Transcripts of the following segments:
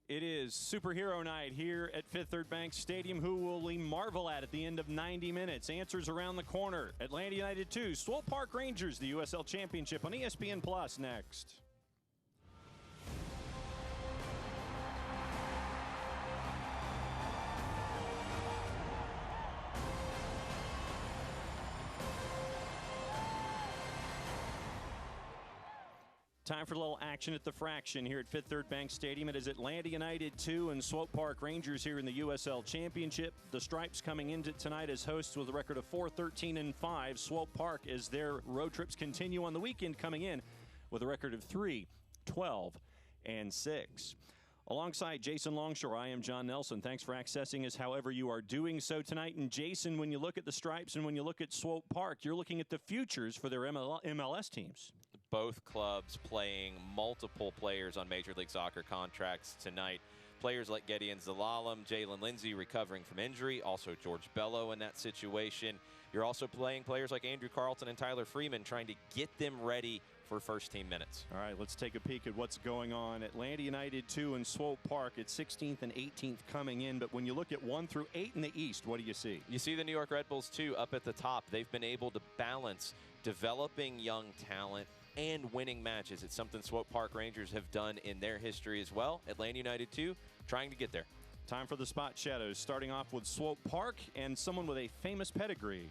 It is superhero night here at Fifth Third Bank Stadium. Who will we marvel at the end of 90 minutes? Answers around the corner. Atlanta United 2, Swope Park Rangers, the USL Championship on ESPN Plus next. Time for a little action at the Fraction here at Fifth Third Bank Stadium. It is Atlanta United 2 and Swope Park Rangers here in the USL Championship. The Stripes coming into tonight as hosts with a record of 4-13-5. Swope Park, as their road trips continue on the weekend, coming in with a record of 3-12-6. Alongside Jason Longshore, I am John Nelson. Thanks for accessing us however you are doing so tonight. And Jason, when you look at the Stripes and when you look at Swope Park, you're looking at the futures for their MLS teams. Both clubs playing multiple players on Major League Soccer contracts tonight. Players like Gideon Zalalem, Jalen Lindsay recovering from injury, also George Bello in that situation. You're also playing players like Andrew Carlton and Tyler Freeman, trying to get them ready for first-team minutes. All right, let's take a peek at what's going on. Atlanta United 2 and Swope Park at 16th and 18th coming in, but when you look at 1 through 8 in the East, what do you see? You see the New York Red Bulls, too, up at the top. They've been able to balance developing young talent and winning matches. It's something Swope Park Rangers have done in their history as well. Atlanta United 2 trying to get there. Time for the Spot Shadows, starting off with Swope Park and someone with a famous pedigree.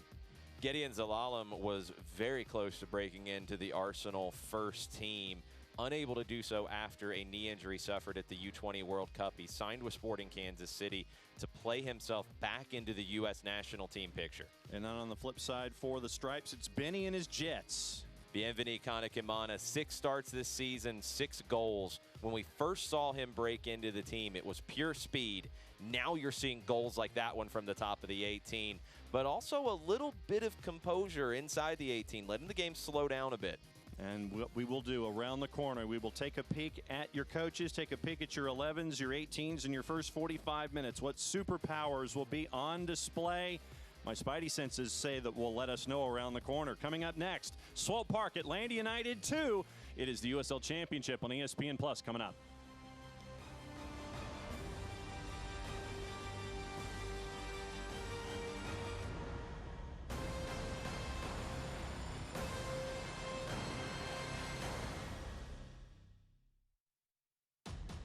Gideon Zalalem was very close to breaking into the Arsenal first team, unable to do so after a knee injury suffered at the U20 World Cup. He signed with Sporting Kansas City to play himself back into the U.S. national team picture. And then on the flip side for the Stripes, it's Benny and his Jets. Bienveni Kanakimana, 6 starts this season, 6 goals. When we first saw him break into the team, it was pure speed. Now you're seeing goals like that one from the top of the 18, but also a little bit of composure inside the 18, letting the game slow down a bit. And what we will do around the corner, we will take a peek at your coaches, take a peek at your 11s, your 18s, and your first 45 minutes. What superpowers will be on display? My spidey senses say that will let us know around the corner. Coming up next, Swope Park, Atlanta United 2. It is the USL Championship on ESPN Plus coming up.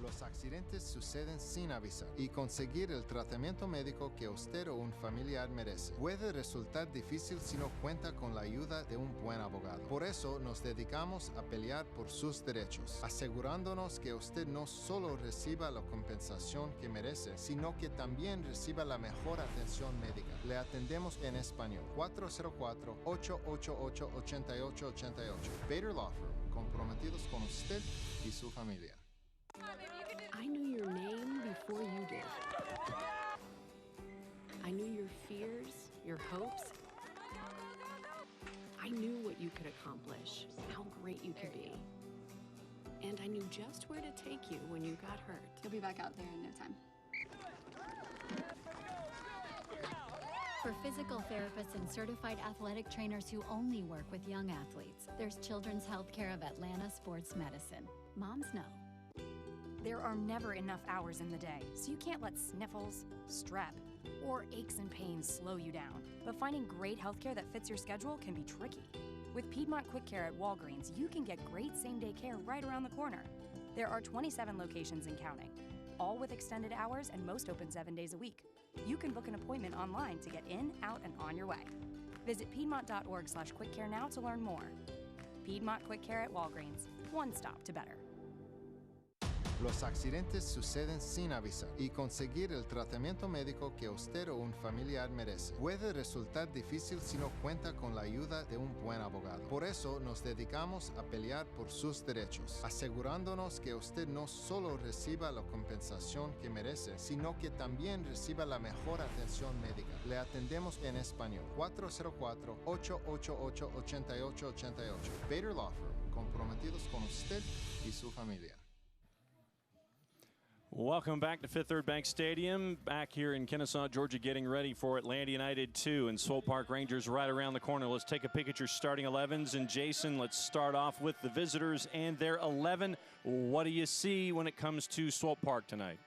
Los accidentes suceden sin avisar y conseguir el tratamiento médico que usted o un familiar merece puede resultar difícil si no cuenta con la ayuda de un buen abogado. Por eso nos dedicamos a pelear por sus derechos, asegurándonos que usted no solo reciba la compensación que merece, sino que también reciba la mejor atención médica. Le atendemos en español. 404-888-8888. Bader Law Firm, comprometidos con usted y su familia. I knew your name before you did. I knew your fears, your hopes. I knew what you could accomplish, how great you could be. And I knew just where to take you when you got hurt. You'll be back out there in no time. For physical therapists and certified athletic trainers who only work with young athletes, there's Children's Healthcare of Atlanta Sports Medicine. Moms know. There are never enough hours in the day, so you can't let sniffles, strep, or aches and pains slow you down. But finding great healthcare that fits your schedule can be tricky. With Piedmont Quick Care at Walgreens, you can get great same-day care right around the corner. There are 27 locations and counting, all with extended hours and most open 7 days a week. You can book an appointment online to get in, out, and on your way. Visit piedmont.org/quickcare now to learn more. Piedmont Quick Care at Walgreens, one stop to better. Los accidentes suceden sin avisar y conseguir el tratamiento médico que usted o un familiar merece puede resultar difícil si no cuenta con la ayuda de un buen abogado. Por eso nos dedicamos a pelear por sus derechos, asegurándonos que usted no solo reciba la compensación que merece, sino que también reciba la mejor atención médica. Le atendemos en español. 404-888-8888. Bader Law Firm, comprometidos con usted y su familia. Welcome back to Fifth Third Bank Stadium, back here in Kennesaw, Georgia, getting ready for Atlanta United 2 and Swope Park Rangers right around the corner. Let's take a peek at your starting 11s. And Jason, let's start off with the visitors and their 11. What do you see when it comes to Swope Park tonight?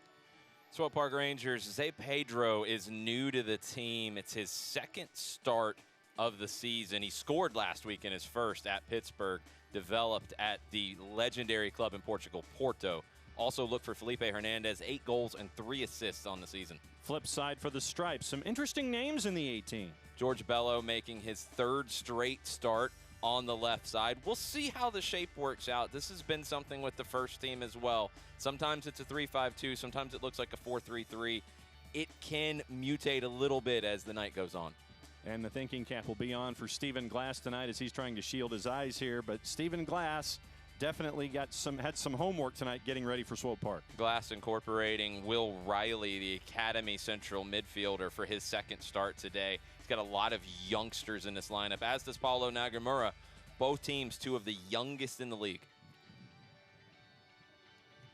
Swope Park Rangers, Zay Pedro is new to the team. It's his second start of the season. He scored last week in his first at Pittsburgh, developed at the legendary club in Portugal, Porto. Also look for Felipe Hernandez, 8 goals and 3 assists on the season. Flip side for the Stripes, some interesting names in the 18. George Bello making his 3rd straight start on the left side. We'll see how the shape works out. This has been something with the first team as well. Sometimes it's a 3-5-2, sometimes it looks like a 4-3-3. It can mutate a little bit as the night goes on. And the thinking cap will be on for Stephen Glass tonight as he's trying to shield his eyes here. But Stephen Glass definitely had some homework tonight getting ready for Swope Park. Glass incorporating Will Riley, the Academy Central midfielder, for his 2nd start today. He's got a lot of youngsters in this lineup, as does Paulo Nagamura. Both teams, 2 of the youngest in the league.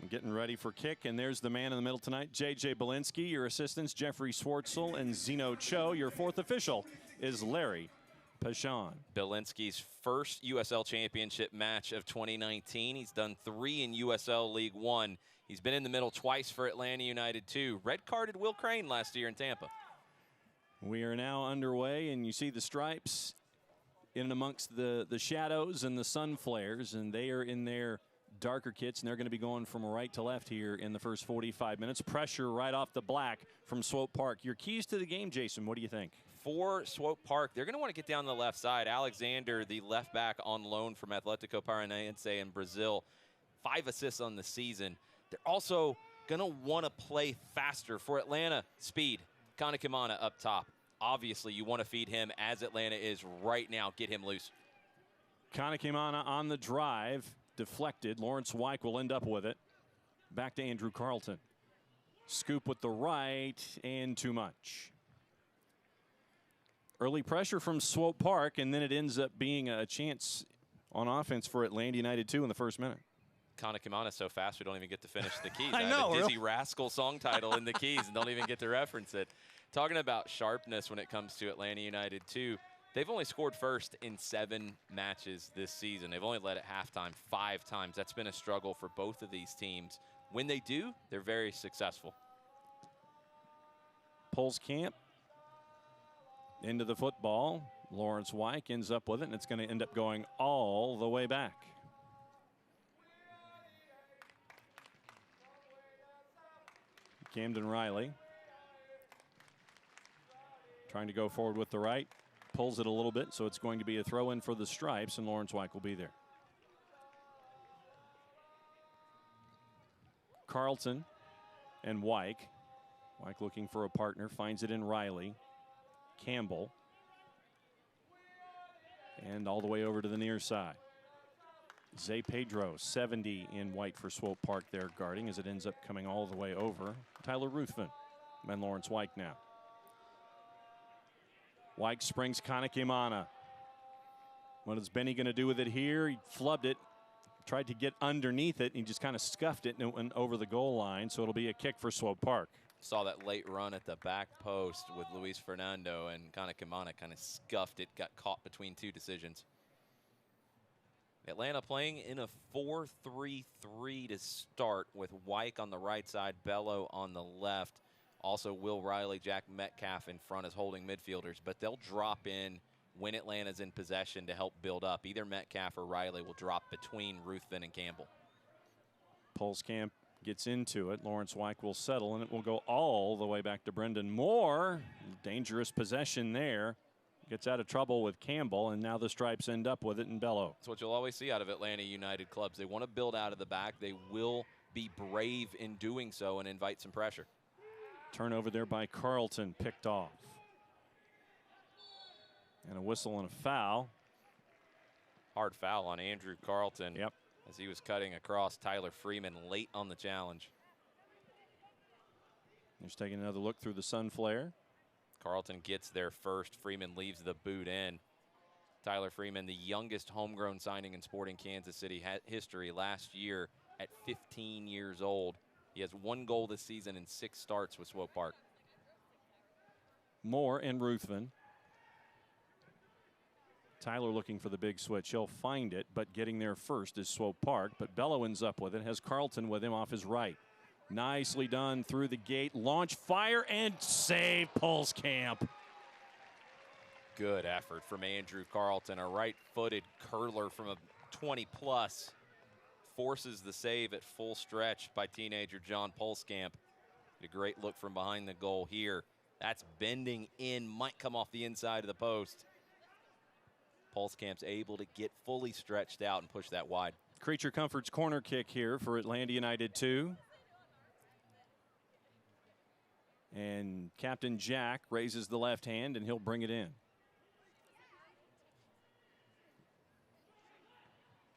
Getting ready for kick, and there's the man in the middle tonight, J.J. Belinsky. Your assistants, Jeffrey Swartzel and Zeno Cho. Your 4th official is Larry Pashon. Belinsky's first USL Championship match of 2019. He's done 3 in USL League One. He's been in the middle twice for Atlanta United too. Red-carded Will Crane last year in Tampa. We are now underway, and you see the Stripes in amongst the shadows and the sun flares, and they are in their darker kits, and they're going to be going from right to left here in the first 45 minutes. Pressure right off the black from Swope Park. Your keys to the game, Jason, what do you think? For Swope Park, they're going to want to get down the left side. Alexander, the left back on loan from Atletico Paranaense in Brazil, 5 assists on the season. They're also going to want to play faster. For Atlanta, speed. Kanakimana up top. Obviously, you want to feed him as Atlanta is right now. Get him loose. Kanakimana on the drive. Deflected. Lawrence Wyke will end up with it. Back to Andrew Carlton. Scoop with the right, and too much. Early pressure from Swope Park, and then it ends up being a chance on offense for Atlanta United 2 in the first minute. Kanakimana so fast we don't even get to finish the keys. I have know, a Dizzy really? Rascal song title in the keys and don't even get to reference it. Talking about sharpness when it comes to Atlanta United 2, they've only scored first in 7 matches this season. They've only led at halftime 5 times. That's been a struggle for both of these teams. When they do, they're very successful. Pulls camp into the football. Lawrence Wyke ends up with it, and it's going to end up going all the way back. Camden Riley trying to go forward with the right. Pulls it a little bit, so it's going to be a throw in for the Stripes, and Lawrence Wyke will be there. Carlton and Wyke. Wyke looking for a partner, finds it in Riley. Campbell. And all the way over to the near side. Zay Pedro, 70 in white for Swope Park there guarding as it ends up coming all the way over. Tyler Ruthven and Lawrence Wyke now. Wyke springs Kanakimana. What is Benny going to do with it here? He flubbed it, tried to get underneath it, and he just kind of scuffed it and it went over the goal line, so it'll be a kick for Swope Park. Saw that late run at the back post with Luis Fernando, and Kanakimana kind of scuffed it, got caught between 2 decisions. Atlanta playing in a 4-3-3 to start with Wyke on the right side, Bello on the left. Also Will Riley, Jack Metcalf in front as holding midfielders, but they'll drop in when Atlanta's in possession to help build up. Either Metcalf or Riley will drop between Ruthven and Campbell. Pulskamp gets into it. Lawrence Wyke will settle, and it will go all the way back to Brendan Moore. Dangerous possession there. Gets out of trouble with Campbell, and now the Stripes end up with it in Bello. That's what you'll always see out of Atlanta United clubs. They want to build out of the back. They will be brave in doing so and invite some pressure. Turnover there by Carlton, picked off. And a whistle and a foul. Hard foul on Andrew Carlton. Yep. As he was cutting across Tyler Freeman late on the challenge. Just taking another look through the sun flare. Carlton gets there first. Freeman leaves the boot in. Tyler Freeman, the youngest homegrown signing in Sporting Kansas City history last year at 15 years old. He has 1 goal this season in 6 starts with Swope Park. Moore and Ruthven. Tyler looking for the big switch. He'll find it, but getting there first is Swope Park. But Bello ends up with it, has Carlton with him off his right. Nicely done through the gate. Launch, fire, and save Pulskamp. Good effort from Andrew Carlton. A right-footed curler from a 20-plus. Forces the save at full stretch by teenager John Pulskamp. A great look from behind the goal here. That's bending in, might come off the inside of the post. Pulskamp's able to get fully stretched out and push that wide. Creature Comforts corner kick here for Atlanta United 2. And Captain Jack raises the left hand and he'll bring it in.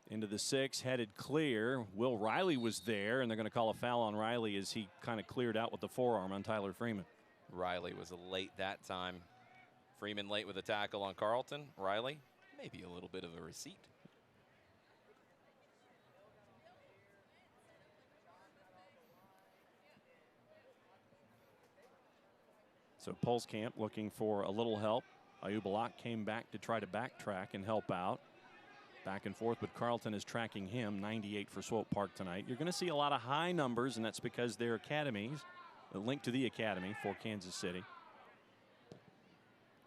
Into the 6, headed clear. Will Riley was there, and they're going to call a foul on Riley as he kind of cleared out with the forearm on Tyler Freeman. Riley was late that time. Freeman late with a tackle on Carlton. Riley, maybe a little bit of a receipt. So Pulskamp looking for a little help. Ayubalak came back to try to backtrack and help out. Back and forth, but Carlton is tracking him. 98 for Swope Park tonight. You're going to see a lot of high numbers, and that's because they're academies. A link to the academy for Kansas City.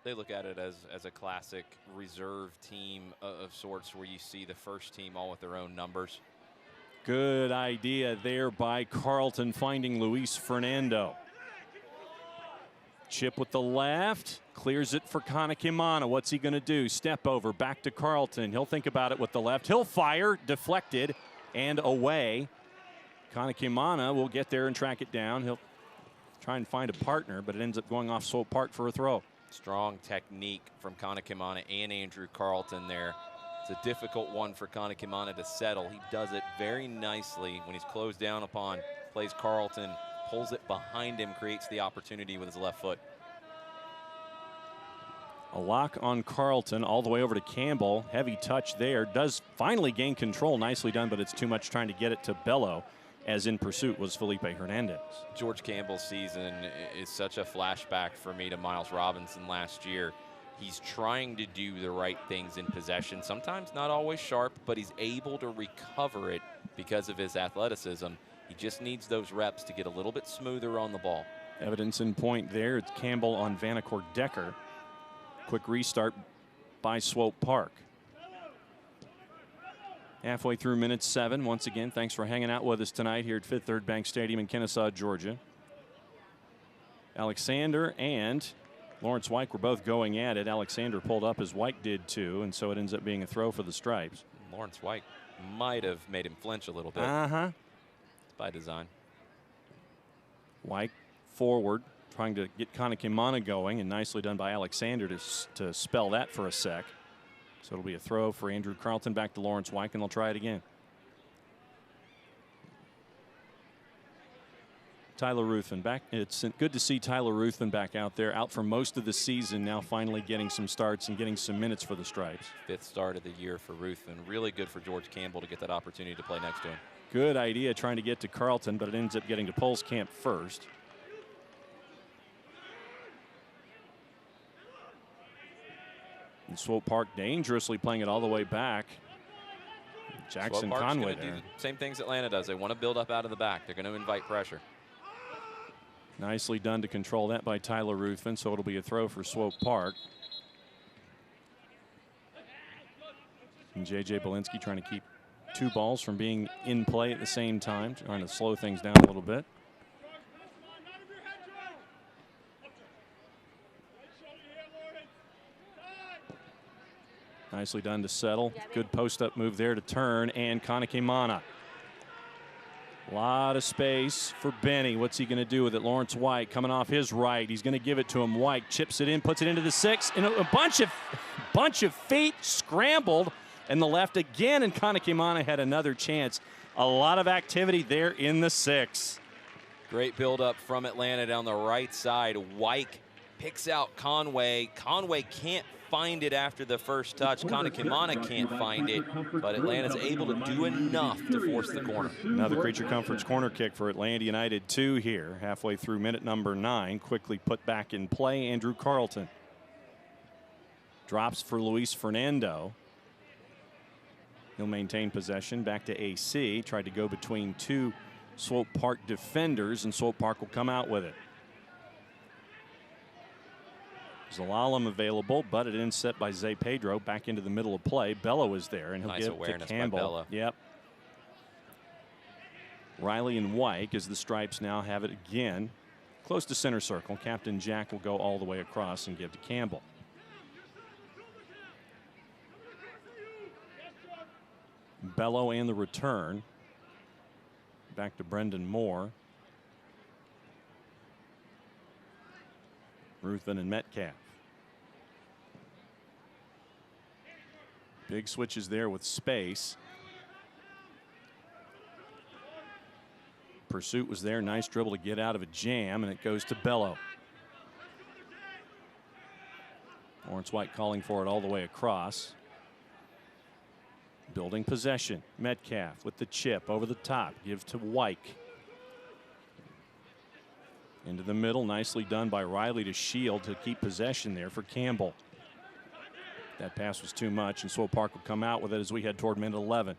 They look at it as a classic reserve team of sorts where you see the first team all with their own numbers. Good idea there by Carlton finding Luis Fernando. Chip with the left, clears it for Kanakimana. What's he going to do? Step over, back to Carlton. He'll think about it with the left. He'll fire, deflected, and away. Kanakimana will get there and track it down. He'll try and find a partner, but it ends up going off Swope Park for a throw. Strong technique from Kanakimana and Andrew Carlton there. It's a difficult one for Kanakimana to settle. He does it very nicely when he's closed down upon. Plays Carlton, pulls it behind him, creates the opportunity with his left foot. A lock on Carlton all the way over to Campbell. Heavy touch there. Does finally gain control. Nicely done, but it's too much trying to get it to Bello, as in pursuit was Felipe Hernandez. George Campbell's season is such a flashback for me to Miles Robinson last year. He's trying to do the right things in possession. Sometimes not always sharp, but he's able to recover it because of his athleticism. He just needs those reps to get a little bit smoother on the ball. Evidence in point there. It's Campbell on Vanacore Decker. Quick restart by Swope Park. Halfway through minute 7. Once again, thanks for hanging out with us tonight here at Fifth Third Bank Stadium in Kennesaw, Georgia. Alexander and Lawrence Wyke were both going at it. Alexander pulled up as Wyke did too, and so it ends up being a throw for the Stripes. Lawrence Wyke might have made him flinch a little bit. By design. Wyke forward, trying to get Kanakimana going, and nicely done by Alexander to spell that for a sec. So it'll be a throw for Andrew Carlton back to Lawrence Wyke, and they'll try it again. Tyler Ruthven back. It's good to see Tyler Ruthven back out there, out for most of the season, now finally getting some starts and getting some minutes for the Stripes. 5th start of the year for Ruthven. Really good for George Campbell to get that opportunity to play next to him. Good idea trying to get to Carlton, but it ends up getting to Pulskamp first. And Swope Park dangerously playing it all the way back. Jackson Conway there. Do the same things Atlanta does. They want to build up out of the back. They're going to invite pressure. Nicely done to control that by Tyler Ruthven, so it'll be a throw for Swope Park. And J.J. Belinsky trying to keep 2 balls from being in play at the same time, trying to slow things down a little bit. Nicely done to settle. Good post-up move there to turn, and Kanakimana. A lot of space for Benny. What's he going to do with it? Lawrence Wyke coming off his right. He's going to give it to him. Wyke chips it in, puts it into the 6, and a bunch of feet scrambled, and the left again, and Kanakimana had another chance. A lot of activity there in the 6. Great build-up from Atlanta down the right side. Wyke picks out Conway. Conway can't find it after the first touch. Kanakimana can't find it, but Atlanta's able to do enough to force the corner. Another Creature Comforts corner kick for Atlanta United 2 here, halfway through minute number 9. Quickly put back in play, Andrew Carlton. Drops for Luis Fernando. He'll maintain possession back to AC. Tried to go between 2 Swope Park defenders, and Swope Park will come out with it. Zalalem available, but it is set by Zay Pedro back into the middle of play. Bello is there, and he'll nice give awareness to Campbell. by Bello. Yep. Riley and Wyke as the Stripes now have it again. Close to center circle. Captain Jack will go all the way across and give to Campbell. Bello and the return. Back to Brendan Moore. Ruthven and Metcalf. Big switches there with space. Pursuit was there. Nice dribble to get out of a jam, and it goes to Bello. Lawrence White calling for it all the way across. Building possession. Metcalf with the chip over the top. Give to Wyke. Into the middle. Nicely done by Riley to shield to keep possession there for Campbell. That pass was too much, and Swope Park will come out with it as we head toward minute 11.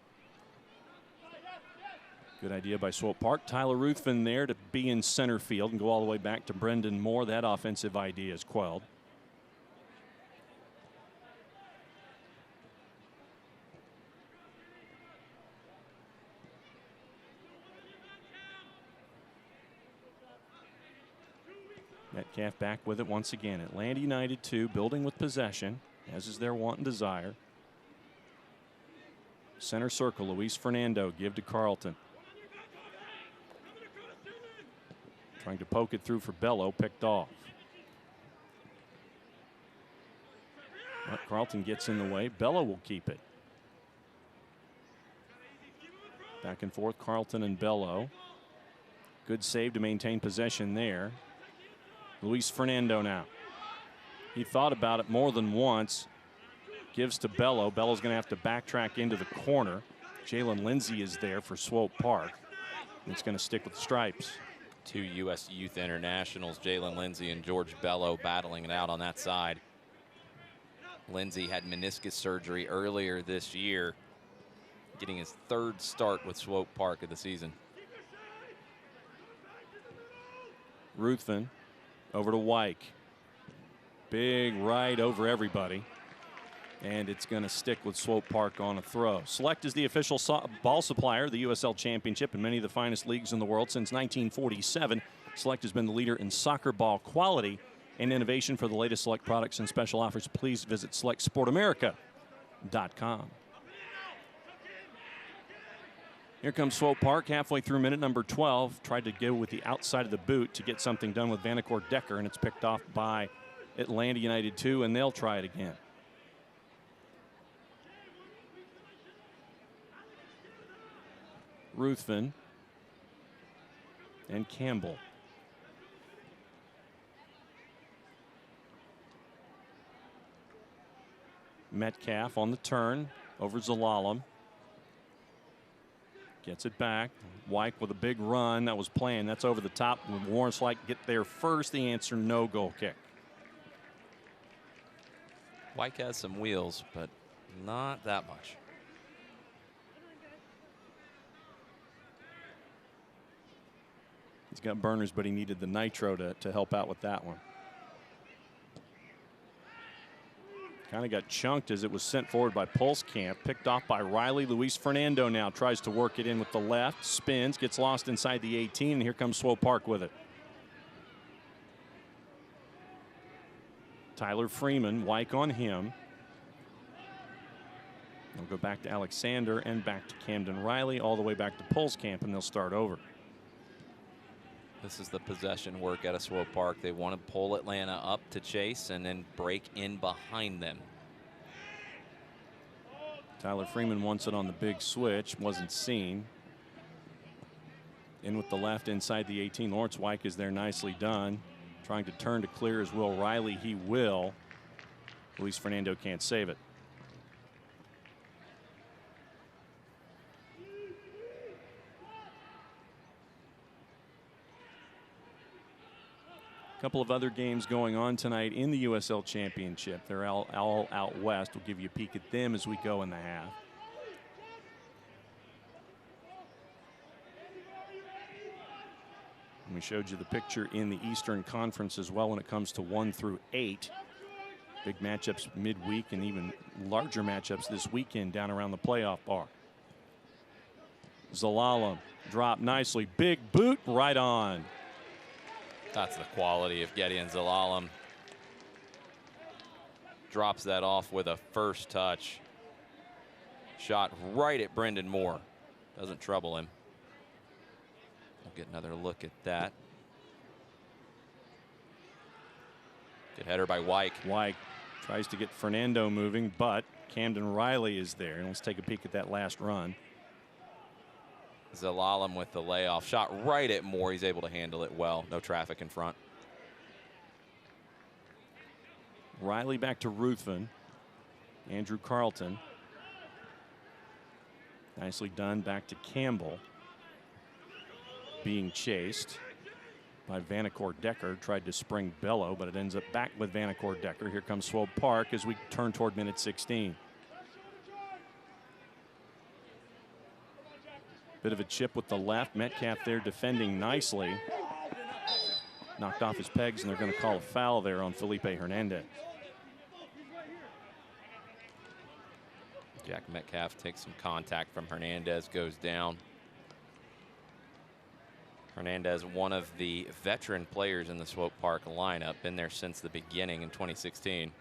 Good idea by Swope Park. Tyler Ruthven there to be in center field and go all the way back to Brendan Moore. That offensive idea is quelled. Metcalf back with it once again. Atlanta United 2, building with possession, as is their want and desire. Center circle, Luis Fernando, give to Carlton. Trying to poke it through for Bello, picked off. But Carlton gets in the way. Bello will keep it. Back and forth, Carlton and Bello. Good save to maintain possession there. Luis Fernando now. He thought about it more than once. Gives to Bello. Bello's going to have to backtrack into the corner. Jalen Lindsey is there for Swope Park. And it's going to stick with the Stripes. Two U.S. Youth Internationals, Jalen Lindsey and George Bello, battling it out on that side. Lindsey had meniscus surgery earlier this year, getting his third start with Swope Park of the season. Ruthven over to Wyke. Big right over everybody. And it's going to stick with Swope Park on a throw. Select is the official ball supplier of the USL Championship and many of the finest leagues in the world since 1947. Select has been the leader in soccer ball quality and innovation. For the latest Select products and special offers, please visit selectsportamerica.com. Here comes Swope Park halfway through minute number 12. Tried to go with the outside of the boot to get something done with Vanacore Decker, and it's picked off by Atlanta United 2, and they'll try it again. Ruthven and Campbell. Metcalf on the turn over Zalalem. Gets it back. Wyke with a big run. That was planned. That's over the top. When Lawrence White get there first, the answer, no goal kick. Wyke has some wheels, but not that much. He's got burners, but he needed the nitro to help out with that one. Kind of got chunked as it was sent forward by Pulskamp. Picked off by Riley. Luis Fernando now tries to work it in with the left. Spins, gets lost inside the 18, and here comes Swope Park with it. Tyler Freeman, Wyke on him. They'll go back to Alexander and back to Camden Riley, all the way back to Pulskamp, and they'll start over. This is the possession work at a Swope Park. They want to pull Atlanta up to chase and then break in behind them. Tyler Freeman wants it on the big switch. Wasn't seen. In with the left inside the 18. Lawrence Wyke is there, nicely done. Trying to turn to clear as Will Riley. He will. Luis Fernando can't save it. A couple of other games going on tonight in the USL Championship. They're all out west. We'll give you a peek at them as we go in the half. And we showed you the picture in the Eastern Conference as well when it comes to 1 through 8. Big matchups midweek and even larger matchups this weekend down around the playoff bar. Zalalem dropped nicely. Big boot right on. That's the quality of Gideon Zalalem. Drops that off with a first touch. Shot right at Brendan Moore. Doesn't trouble him. We'll get another look at that. Good header by Wyke. Wyke tries to get Fernando moving, but Camden Riley is there. And let's take a peek at that last run. Zalalem with the layoff. Shot right at Moore. He's able to handle it well. No traffic in front. Riley back to Ruthven. Andrew Carlton. Nicely done back to Campbell. Being chased by Vanacore Decker. Tried to spring Bello, but it ends up back with Vanacore Decker. Here comes Swope Park as we turn toward minute 16. Bit of a chip with the left. Metcalf there defending nicely. Knocked off his pegs, and they're going to call a foul there on Felipe Hernandez. Jack Metcalf takes some contact from Hernandez, goes down. Hernandez, one of the veteran players in the Swope Park lineup, been there since the beginning in 2016.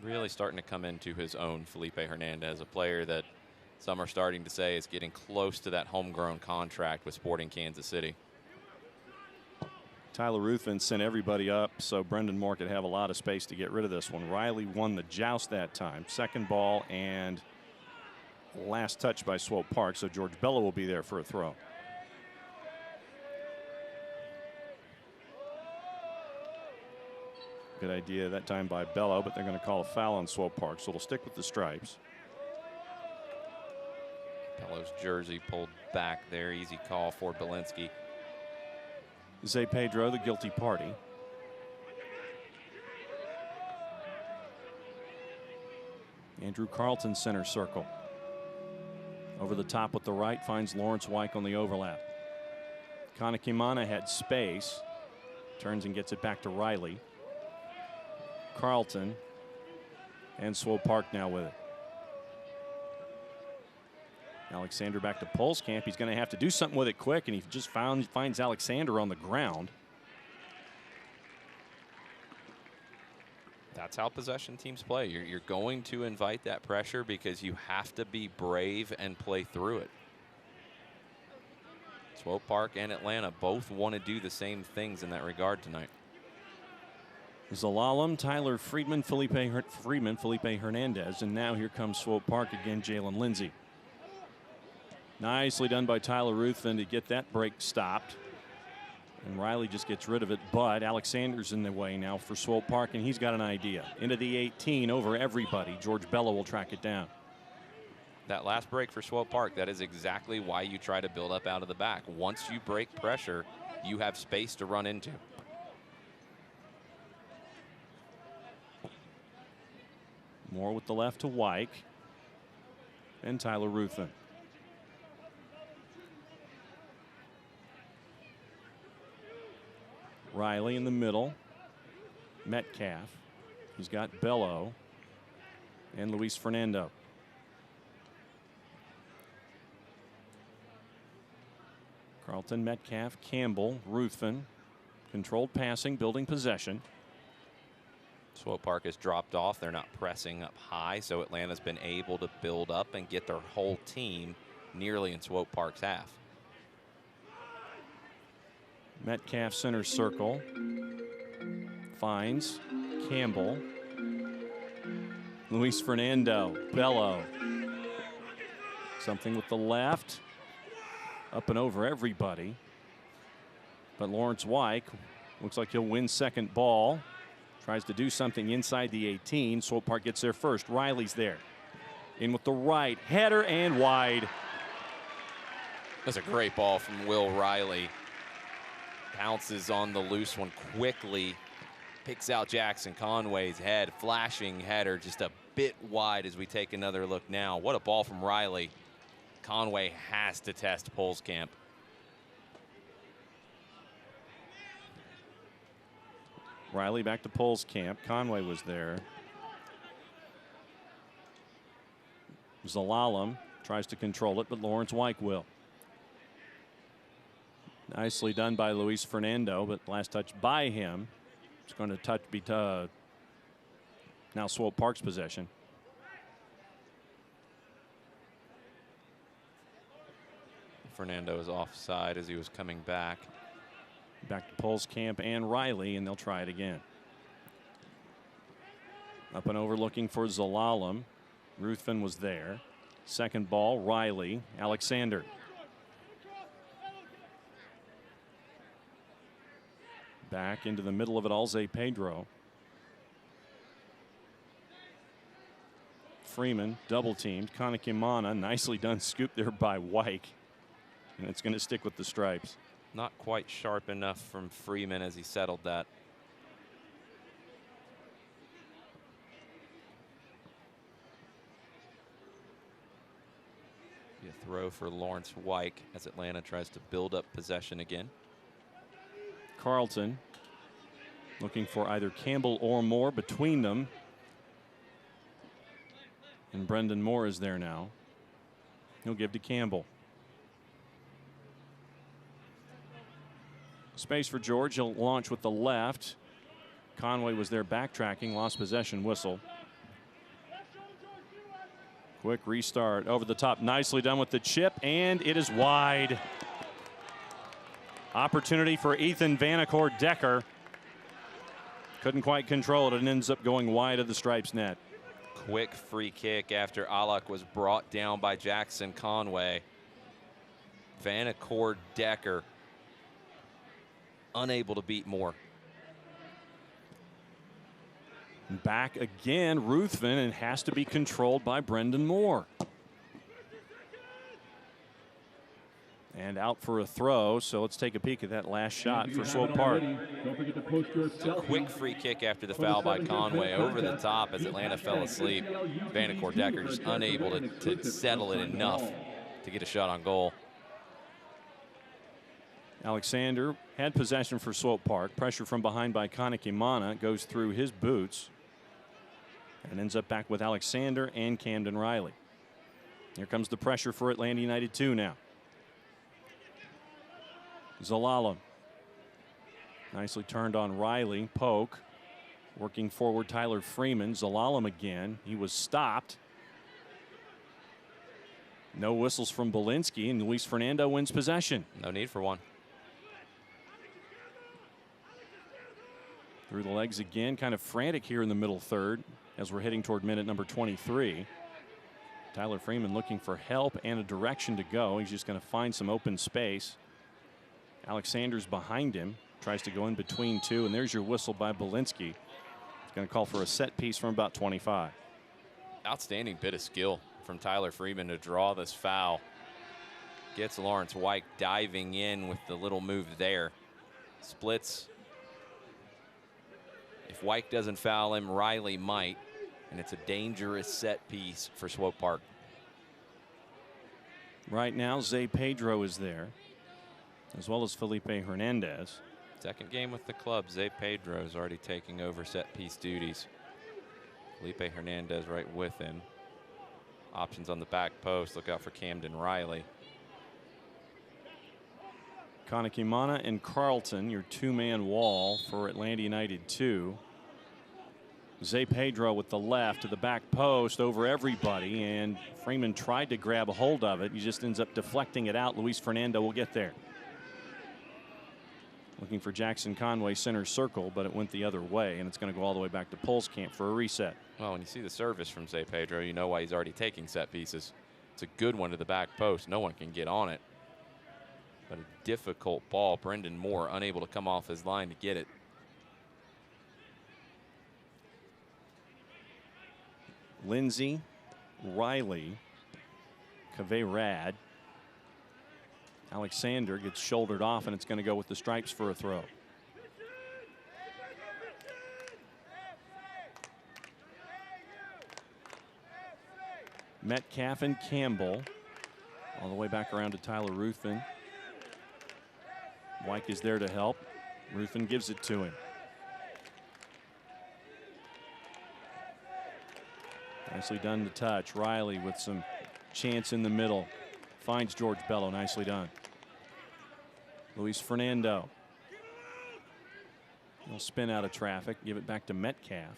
Really starting to come into his own, Felipe Hernandez, a player that some are starting to say is getting close to that homegrown contract with Sporting Kansas City. Tyler Ruthven sent everybody up so Brendan Moore could have a lot of space to get rid of this one. Riley won the joust that time. Second ball and last touch by Swope Park, so George Bello will be there for a throw. Good idea that time by Bello, but they're going to call a foul on Swope Park, so it'll stick with the stripes. Bello's jersey pulled back there. Easy call for Belinsky. Zay Pedro, the guilty party. Andrew Carlton, center circle. Over the top with the right, finds Lawrence Wyke on the overlap. Kanakimana had space. Turns and gets it back to Riley. Carlton and Swope Park now with it. Alexander back to Pulskamp. He's going to have to do something with it quick, and he just finds Alexander on the ground. That's how possession teams play. You're going to invite that pressure because you have to be brave and play through it. Swope Park and Atlanta both want to do the same things in that regard tonight. Zalalem, Tyler Friedman, Felipe Hernandez, and now here comes Swope Park again, Jalen Lindsay. Nicely done by Tyler Ruthven to get that break stopped. And Riley just gets rid of it, but Alexander's in the way now for Swope Park, and he's got an idea. Into the 18 over everybody. George Bello will track it down. That last break for Swope Park, that is exactly why you try to build up out of the back. Once you break pressure, you have space to run into. Moore with the left to Wyke. And Tyler Ruthven. Riley in the middle. Metcalf. He's got Bello and Luis Fernando. Carlton, Metcalf, Campbell, Ruthven. Controlled passing, building possession. Swope Park has dropped off. They're not pressing up high, so Atlanta's been able to build up and get their whole team nearly in Swope Park's half. Metcalf center circle. Finds Campbell. Luis Fernando. Bello. Something with the left. Up and over everybody. But Lawrence Wyke looks like he'll win second ball. Tries to do something inside the 18. Swope Park gets there first. Riley's there. In with the right. Header and wide. That's a great ball from Will Riley. Bounces on the loose one quickly. Picks out Jackson Conway's head. Flashing header just a bit wide as we take another look now. What a ball from Riley. Conway has to test Polskamp. Riley back to Polskamp. Conway was there. Zalalem tries to control it, but Lawrence Weick will. Nicely done by Luis Fernando, but last touch by him. It's going to be now Swope Park's possession. Fernando is offside as he was coming back. Back to Polskamp and Riley, and they'll try it again. Up and over looking for Zalalem. Ruthven was there. Second ball, Riley. Alexander. Back into the middle of it all, Zay Pedro. Freeman double teamed. Kanekimana, nicely done scoop there by Weick. And it's going to stick with the stripes. Not quite sharp enough from Freeman as he settled that. Be a throw for Lawrence Weick as Atlanta tries to build up possession again. Carlton looking for either Campbell or Moore between them. And Brendan Moore is there now. He'll give to Campbell. Space for George. He'll launch with the left. Conway was there backtracking. Lost possession. Whistle. Quick restart over the top. Nicely done with the chip, and it is wide. Opportunity for Ethan Vanacore Decker. Couldn't quite control it and ends up going wide of the stripes net. Quick free kick after Alak was brought down by Jackson Conway. Vanacore Decker unable to beat Moore. Back again, Ruthven, and has to be controlled by Brendan Moore. And out for a throw, so let's take a peek at that last shot for Swope Park. Quick free kick after the foul by Conway over the top as Atlanta fell asleep. Vanacore Decker just unable to settle it enough to get a shot on goal. Alexander had possession for Swope Park. Pressure from behind by Kanekimana goes through his boots and ends up back with Alexander and Camden Riley. Here comes the pressure for Atlanta United 2 now. Zalalem nicely turned on Riley. Poke working forward. Tyler Freeman. Zalalem again. He was stopped. No whistles from Belinsky, and Luis Fernando wins possession. No need for one. Through the legs again, kind of frantic here in the middle third as we're heading toward minute number 23. Tyler Freeman looking for help and a direction to go. He's just going to find some open space. Alexander's behind him, tries to go in between two, and there's your whistle by Belinsky. He's going to call for a set piece from about 25. Outstanding bit of skill from Tyler Freeman to draw this foul. Gets Lawrence Weick diving in with the little move there. Splits. If Weick doesn't foul him, Riley might, and it's a dangerous set piece for Swope Park. Right now, Zay Pedro is there, as well as Felipe Hernandez. Second game with the club, Zay Pedro is already taking over set piece duties. Felipe Hernandez right with him. Options on the back post. Look out for Camden Riley. Kanekimana and Carlton, your two-man wall for Atlanta United 2. Zay Pedro with the left to the back post over everybody, and Freeman tried to grab a hold of it. He just ends up deflecting it out. Luis Fernando will get there. Looking for Jackson Conway center circle, but it went the other way, and it's going to go all the way back to Polskamp for a reset. Well, when you see the service from Zay Pedro, you know why he's already taking set pieces. It's a good one to the back post. No one can get on it. But a difficult ball. Brendan Moore unable to come off his line to get it. Lindsay, Riley, Cave-Rad. Alexander gets shouldered off, and it's going to go with the stripes for a throw. Metcalf and Campbell All the way back around to Tyler Ruthven. Wyke is there to help. Ruthven gives it to him. Nicely done to touch. Riley with some chance in the middle. Finds George Bello. Nicely done. Luis Fernando. He'll spin out of traffic. Give it back to Metcalf.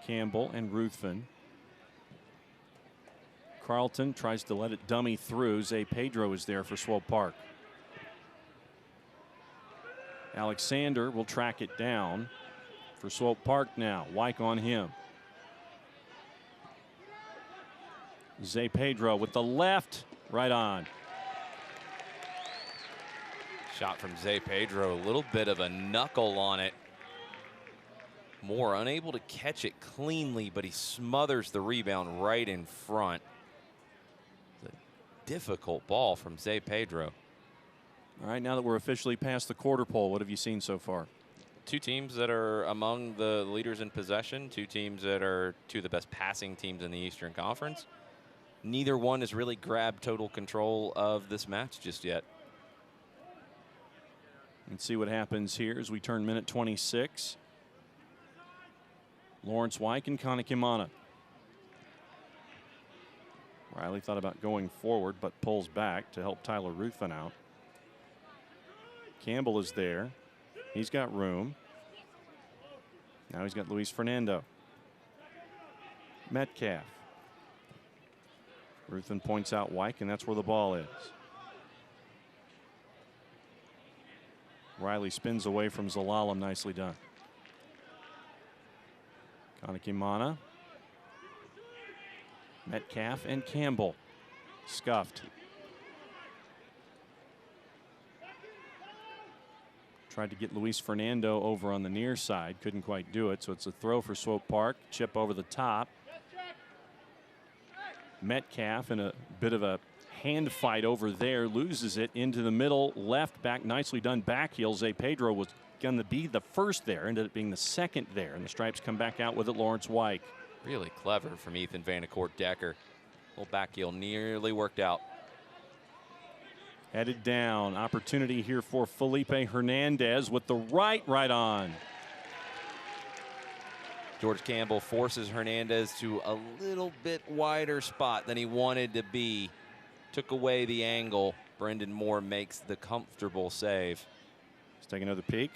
Campbell and Ruthven. Carlton tries to let it dummy through. Zay Pedro is there for Swope Park. Alexander will track it down for Swope Park now. Wyke on him. Zay Pedro with the left, right on. Shot from Zay Pedro, a little bit of a knuckle on it. Moore unable to catch it cleanly, but he smothers the rebound right in front. It's a difficult ball from Zay Pedro. All right, now that we're officially past the quarter pole, what have you seen so far? Two teams that are among the leaders in possession, two teams that are two of the best passing teams in the Eastern Conference. Neither one has really grabbed total control of this match just yet. Let's see what happens here as we turn minute 26. Lawrence Wyke and Kanekimana. Riley thought about going forward, but pulls back to help Tyler Ruthven out. Campbell is there. He's got room. Now he's got Luis Fernando. Metcalf. Ruthven points out Wyke, and that's where the ball is. Riley spins away from Zalalem. Nicely done. Kanekimana. Metcalf and Campbell. Scuffed. Tried to get Luis Fernando over on the near side. Couldn't quite do it. So it's a throw for Swope Park. Chip over the top. Metcalf in a bit of a hand fight over there. Loses it into the middle. Left back. Nicely done back heel. Zay Pedro was going to be the first there. Ended up being the second there. And the Stripes come back out with it. Lawrence Wyke. Really clever from Ethan Vanacourt Decker. Little back heel nearly worked out. Headed down. Opportunity here for Felipe Hernandez with the right on. George Campbell forces Hernandez to a little bit wider spot than he wanted to be. Took away the angle. Brendan Moore makes the comfortable save. Let's take another peek.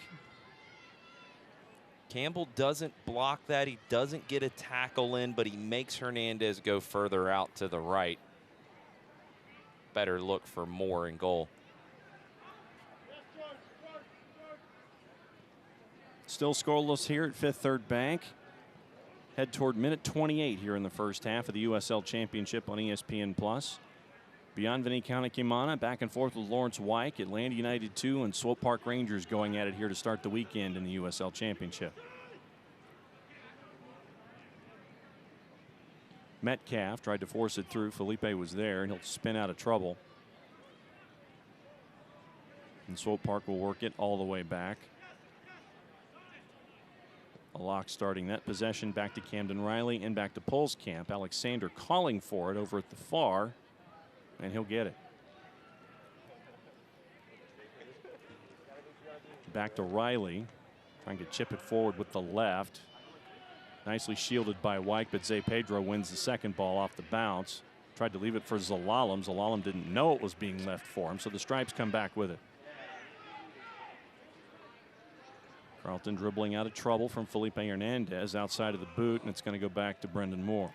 Campbell doesn't block that. He doesn't get a tackle in, but he makes Hernandez go further out to the right. Better look for Moore in goal. Still scoreless here at Fifth Third Bank. Head toward minute 28 here in the first half of the USL Championship on ESPN+. Beyond Vinny Kanekimana, back and forth with Lawrence Wyke. Atlanta United 2 and Swope Park Rangers going at it here to start the weekend in the USL Championship. Metcalf tried to force it through. Felipe was there, and he'll spin out of trouble. And Swope Park will work it all the way back. A lock starting that possession back to Camden Riley and back to Pulskamp. Alexander calling for it over at the far, and he'll get it. Back to Riley, trying to chip it forward with the left. Nicely shielded by Wyke, but Zay Pedro wins the second ball off the bounce. Tried to leave it for Zalalem. Zalalem didn't know it was being left for him, so the Stripes come back with it. Carlton dribbling out of trouble from Felipe Hernandez outside of the boot, and it's going to go back to Brendan Moore.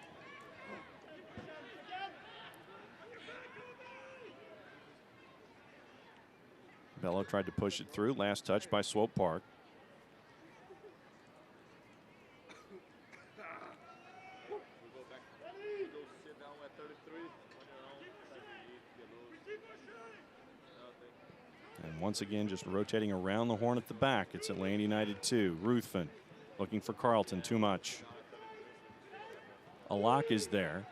Bello tried to push it through. Last touch by Swope Park. And once again, just rotating around the horn at the back. It's Atlanta United 2. Ruthven looking for Carlton. Too much. A lock is there.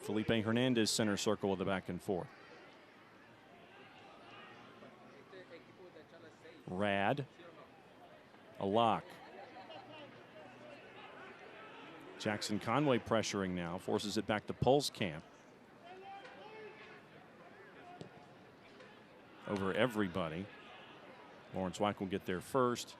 Felipe Hernandez center circle with the back and forth. Rad. A lock. Jackson Conway pressuring now, forces it back to Pulskamp. Over everybody. Lawrence Weick will get there first.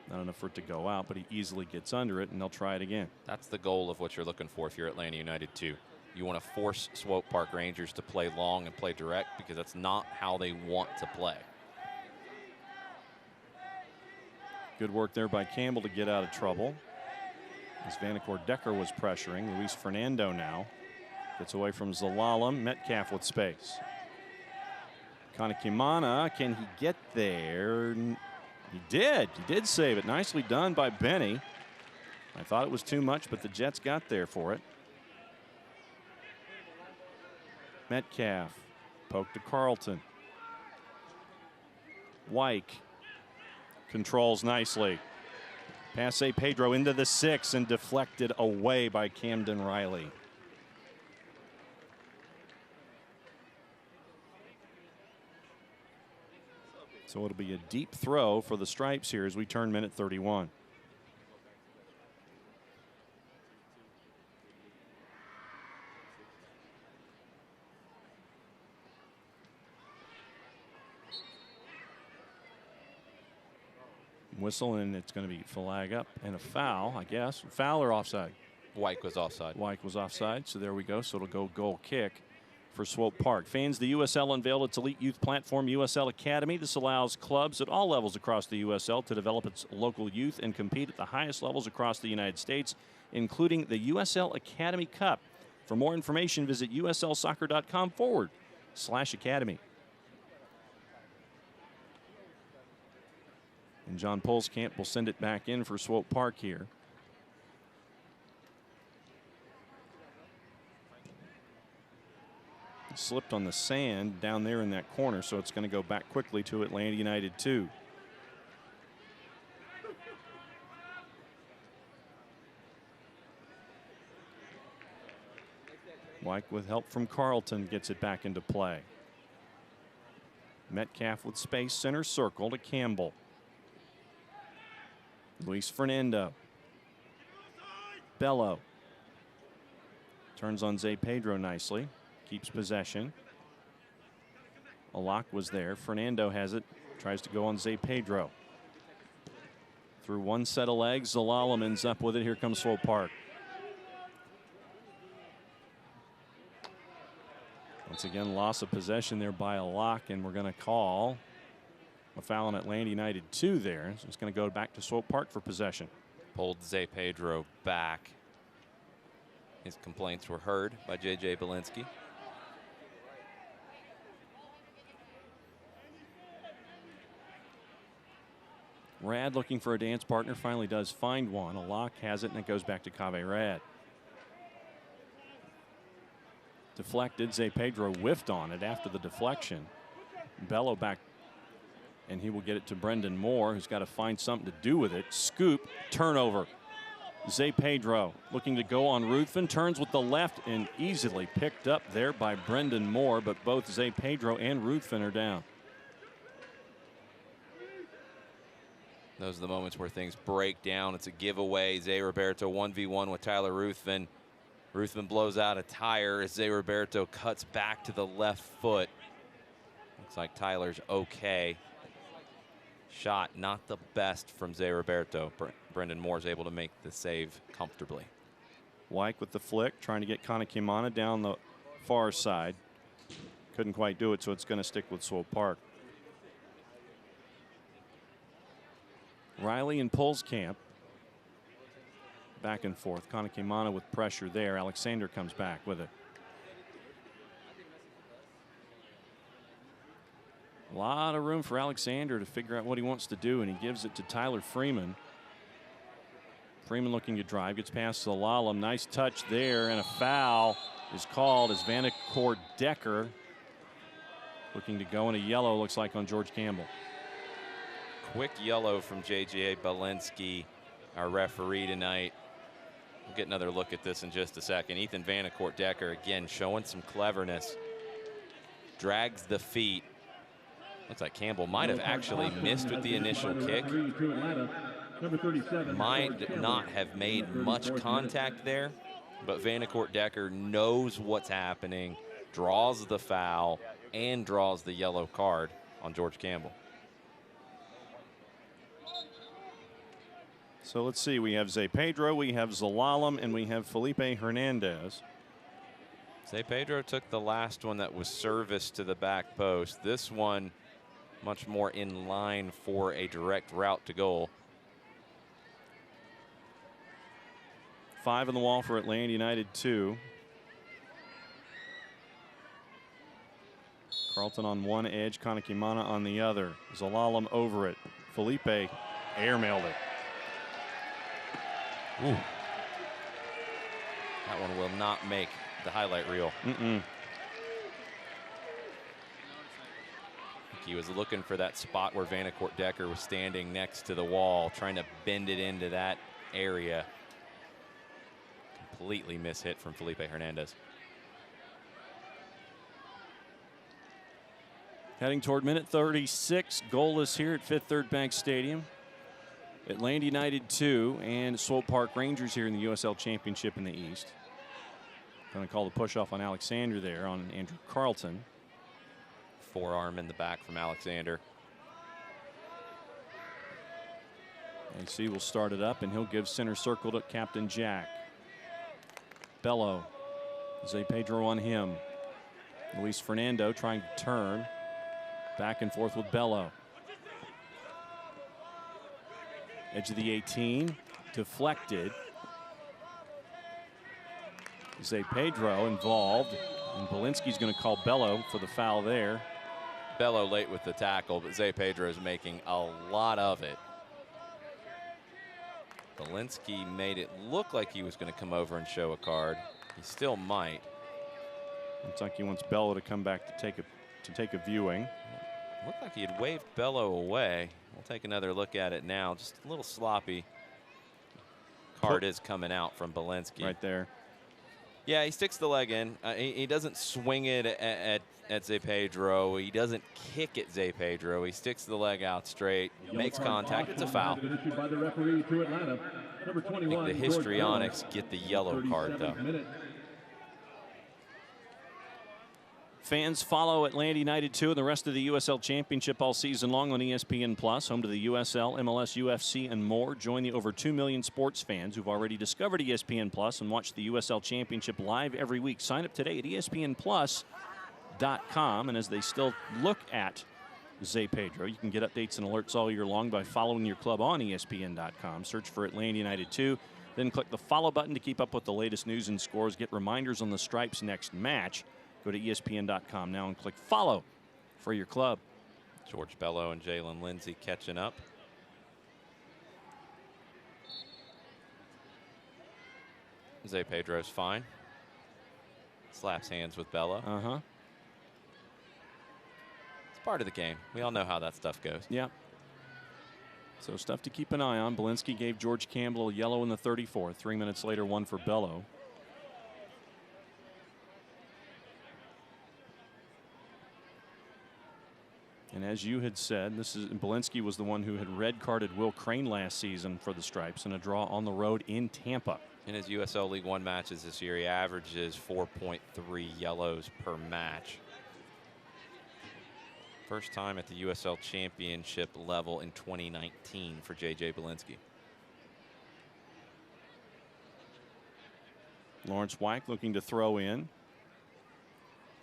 Not enough for it to go out, but he easily gets under it, and they'll try it again. That's the goal of what you're looking for if you're Atlanta United 2. You want to force Swope Park Rangers to play long and play direct, because that's not how they want to play. Good work there by Campbell to get out of trouble. As Vanacore Decker was pressuring, Luis Fernando now gets away from Zalalem. Metcalf with space. Kanakimana, can he get there? He did save it. Nicely done by Benny. I thought it was too much, but the Jets got there for it. Metcalf, poke to Carlton. Weick controls nicely. Passe Pedro into the 6 and deflected away by Camden Riley. So it'll be a deep throw for the Stripes here as we turn minute 31. Whistle, and it's going to be flag up and a foul, I guess. Foul or offside? Weick was offside. Weick was offside, so there we go. So it'll go goal kick for Swope Park. Fans, the USL unveiled its elite youth platform, USL Academy. This allows clubs at all levels across the USL to develop its local youth and compete at the highest levels across the United States, including the USL Academy Cup. For more information, visit uslsoccer.com/academy. And John Pulskamp will send it back in for Swope Park here. Slipped on the sand down there in that corner, so it's going to go back quickly to Atlanta United 2. Weick with help from Carlton gets it back into play. Metcalf with space, center circle to Campbell. Luis Fernando. Bello. Turns on Zay Pedro nicely. Keeps possession. Alak was there. Fernando has it. Tries to go on Zay Pedro. Through one set of legs, Zalalem ends up with it. Here comes Swope Park. Once again, loss of possession there by Alak, and we're going to call a foul on Atlanta United 2 there. So it's going to go back to Swope Park for possession. Pulled Zay Pedro back. His complaints were heard by J.J. Belinsky. Rad looking for a dance partner, finally does find one. Alak has it, and it goes back to Kave Rad. Deflected. Zay Pedro whiffed on it after the deflection. Bello back, and he will get it to Brendan Moore, who's got to find something to do with it. Scoop, turnover. Zay Pedro looking to go on Ruthven, turns with the left and easily picked up there by Brendan Moore, but both Zay Pedro and Ruthven are down. Those are the moments where things break down. It's a giveaway. Zay Roberto 1v1 with Tyler Ruthven. Ruthven blows out a tire as Zay Roberto cuts back to the left foot. Looks like Tyler's okay. Shot not the best from Zay Roberto. Brendan Moore's able to make the save comfortably. Weick with the flick, trying to get Kanakimana down the far side. Couldn't quite do it, so it's going to stick with Swope Park. Riley and Pulskamp. Back and forth. Kanakimana with pressure there. Alexander comes back with it. A lot of room for Alexander to figure out what he wants to do, and he gives it to Tyler Freeman. Freeman looking to drive, gets past Zalalem. Nice touch there, and a foul is called as Vanacore Decker looking to go in a yellow, looks like, on George Campbell. Quick yellow from J.J. Belinsky, our referee tonight. We'll get another look at this in just a second. Ethan Vanacore Decker again showing some cleverness. Drags the feet. Looks like Campbell might have actually missed with the initial kick. Number 37. Might not have made much contact there, but Vanacourt Decker knows what's happening, draws the foul, and draws the yellow card on George Campbell. So let's see. We have Zay Pedro, we have Zalalem, and we have Felipe Hernandez. Zay Pedro took the last one that was service to the back post. This one much more in line for a direct route to goal. 5 on the wall for Atlanta United, 2. Carlton on one edge, Kanakimana on the other. Zalalem over it. Felipe airmailed it. Ooh. That one will not make the highlight reel. He was looking for that spot where Vanacourt Decker was standing next to the wall, trying to bend it into that area. Completely mishit from Felipe Hernandez. Heading toward minute 36, goalless here at Fifth Third Bank Stadium. Atlanta United 2 and Swope Park Rangers here in the USL Championship in the East. Going to call the push off on Alexander there on Andrew Carlton. Forearm in the back from Alexander. AC will start it up and he'll give center circle to Captain Jack. Bello. Zay Pedro on him. Luis Fernando trying to turn. Back and forth with Bello. Edge of the 18. Deflected. Zay Pedro involved. And Belinsky's going to call Bello for the foul there. Bello late with the tackle, but Zay Pedro is making a lot of it. Belinsky made it look like he was going to come over and show a card. He still might. Looks like he wants Bello to come back to take a viewing. Looked like he had waved Bello away. We'll take another look at it now. Just a little sloppy. Card is coming out from Belinsky. Right there. Yeah, he sticks the leg in. He doesn't swing it at Zay Pedro. He doesn't kick at Zay Pedro. He sticks the leg out straight, makes contact. It's a foul. I think the histrionics get the yellow card, though. Fans follow Atlanta United 2 and the rest of the USL Championship all season long on ESPN Plus, home to the USL, MLS, UFC, and more. Join the over 2 million sports fans who've already discovered ESPN Plus and watch the USL Championship live every week. Sign up today at ESPNplus.com. And as they still look at Zay Pedro, you can get updates and alerts all year long by following your club on ESPN.com. Search for Atlanta United 2. Then click the follow button to keep up with the latest news and scores. Get reminders on the Stripes' next match. Go to ESPN.com now and click follow for your club. George Bello and Jalen Lindsay catching up. Zay Pedro's fine. Slaps hands with Bello. It's part of the game. We all know how that stuff goes. Yeah. So stuff to keep an eye on. Belinsky gave George Campbell a yellow in the 34th. 3 minutes later, one for Bello. And as you had said, Belinsky was the one who had red carded Will Crane last season for the Stripes in a draw on the road in Tampa. In his USL League One matches this year, he averages 4.3 yellows per match. First time at the USL Championship level in 2019 for J.J. Belinsky. Lawrence White looking to throw in.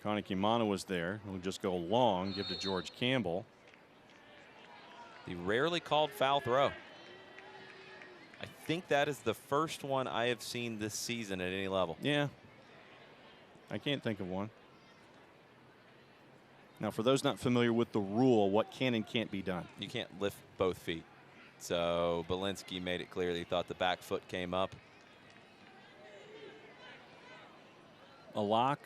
Kanakimana was there. He'll just go long, give to George Campbell. The rarely called foul throw. I think that is the first one I have seen this season at any level. Yeah. I can't think of one. Now, for those not familiar with the rule, what can and can't be done? You can't lift both feet. So Belinsky made it clear that he thought the back foot came up. A lock.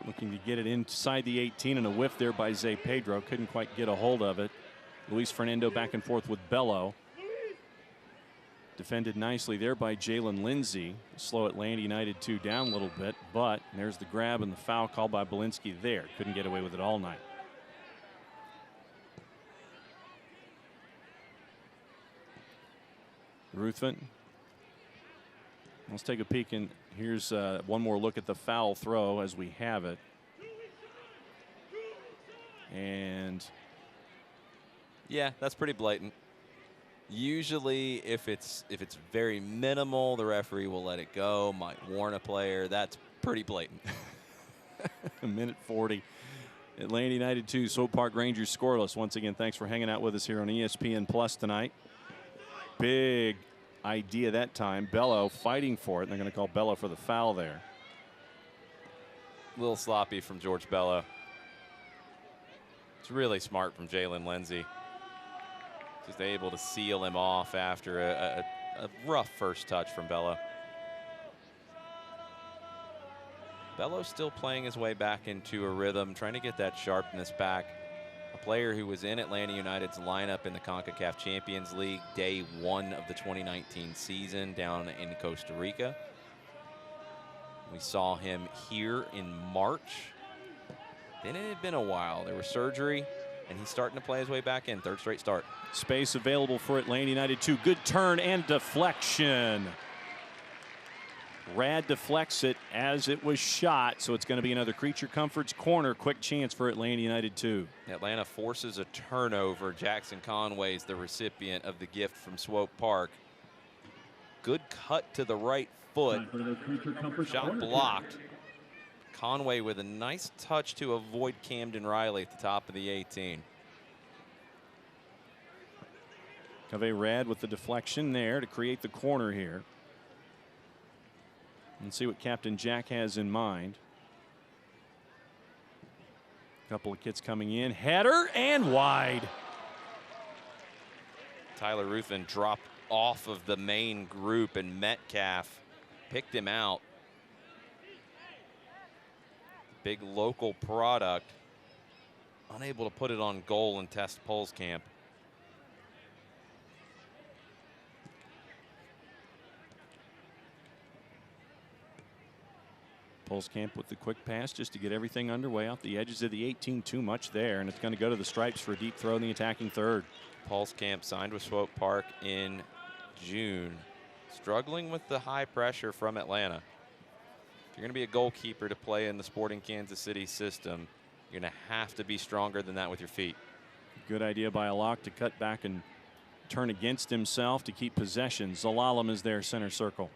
Looking to get it inside the 18 and a whiff there by Zay Pedro. Couldn't quite get a hold of it. Luis Fernando back and forth with Bello. Defended nicely there by Jalen Lindsay. Slow Atlanta United 2 down a little bit, but there's the grab and the foul called by Belinsky there. Couldn't get away with it all night. Ruthven. Let's take a peek, and here's one more look at the foul throw as we have it. And yeah, that's pretty blatant. Usually, if it's very minimal, the referee will let it go, might warn a player. That's pretty blatant. A minute 40. Atlanta United 2, Swope Park Rangers scoreless. Once again, thanks for hanging out with us here on ESPN Plus tonight. Big idea that time. Bello fighting for it. And they're going to call Bello for the foul there. A little sloppy from George Bello. It's really smart from Jalen Lindsey. Just able to seal him off after a rough first touch from Bello. Bello's still playing his way back into a rhythm, trying to get that sharpness back. A player who was in Atlanta United's lineup in the CONCACAF Champions League day 1 of the 2019 season down in Costa Rica. We saw him here in March. Then it had been a while. There was surgery, and he's starting to play his way back in. Third straight start. Space available for Atlanta United 2. Good turn and deflection. Rad deflects it as it was shot, so it's going to be another Creature Comforts corner. Quick chance for Atlanta United 2. Atlanta forces a turnover. Jackson Conway is the recipient of the gift from Swope Park. Good cut to the right foot. Shot blocked. Conway with a nice touch to avoid Camden Riley at the top of the 18. Cave Rad with the deflection there to create the corner here. And see what Captain Jack has in mind. A couple of kids coming in. Header and wide. Tyler Ruthven dropped off of the main group, and Metcalf picked him out. Big local product. Unable to put it on goal and test Polskamp. Polskamp with the quick pass just to get everything underway off the edges of the 18. Too much there, and it's going to go to the stripes for a deep throw in the attacking third. Polskamp signed with Swope Park in June. Struggling with the high pressure from Atlanta. If you're going to be a goalkeeper to play in the Sporting Kansas City system, you're going to have to be stronger than that with your feet. Good idea by Alak to cut back and turn against himself to keep possession. Zalalem is there, center circle.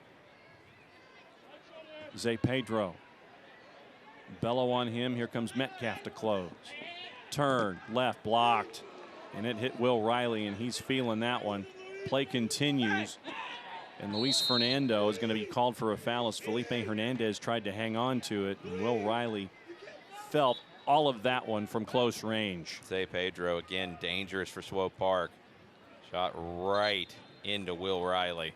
Zay Pedro. Bello on him. Here comes Metcalf to close. Turn, left, blocked. And it hit Will Riley, and he's feeling that one. Play continues. And Luis Fernando is going to be called for a foul as Felipe Hernandez tried to hang on to it. And Will Riley felt all of that one from close range. Zay Pedro, again, dangerous for Swope Park. Shot right into Will Riley.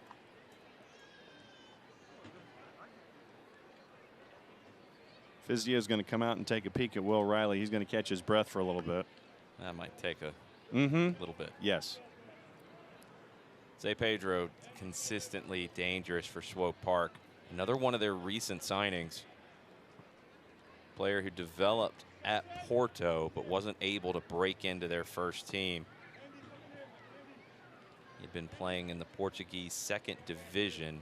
Fizio is going to come out and take a peek at Will Riley. He's going to catch his breath for a little bit. That might take a little bit. Yes. Zay Pedro, consistently dangerous for Swope Park. Another one of their recent signings. Player who developed at Porto but wasn't able to break into their first team. He'd been playing in the Portuguese second division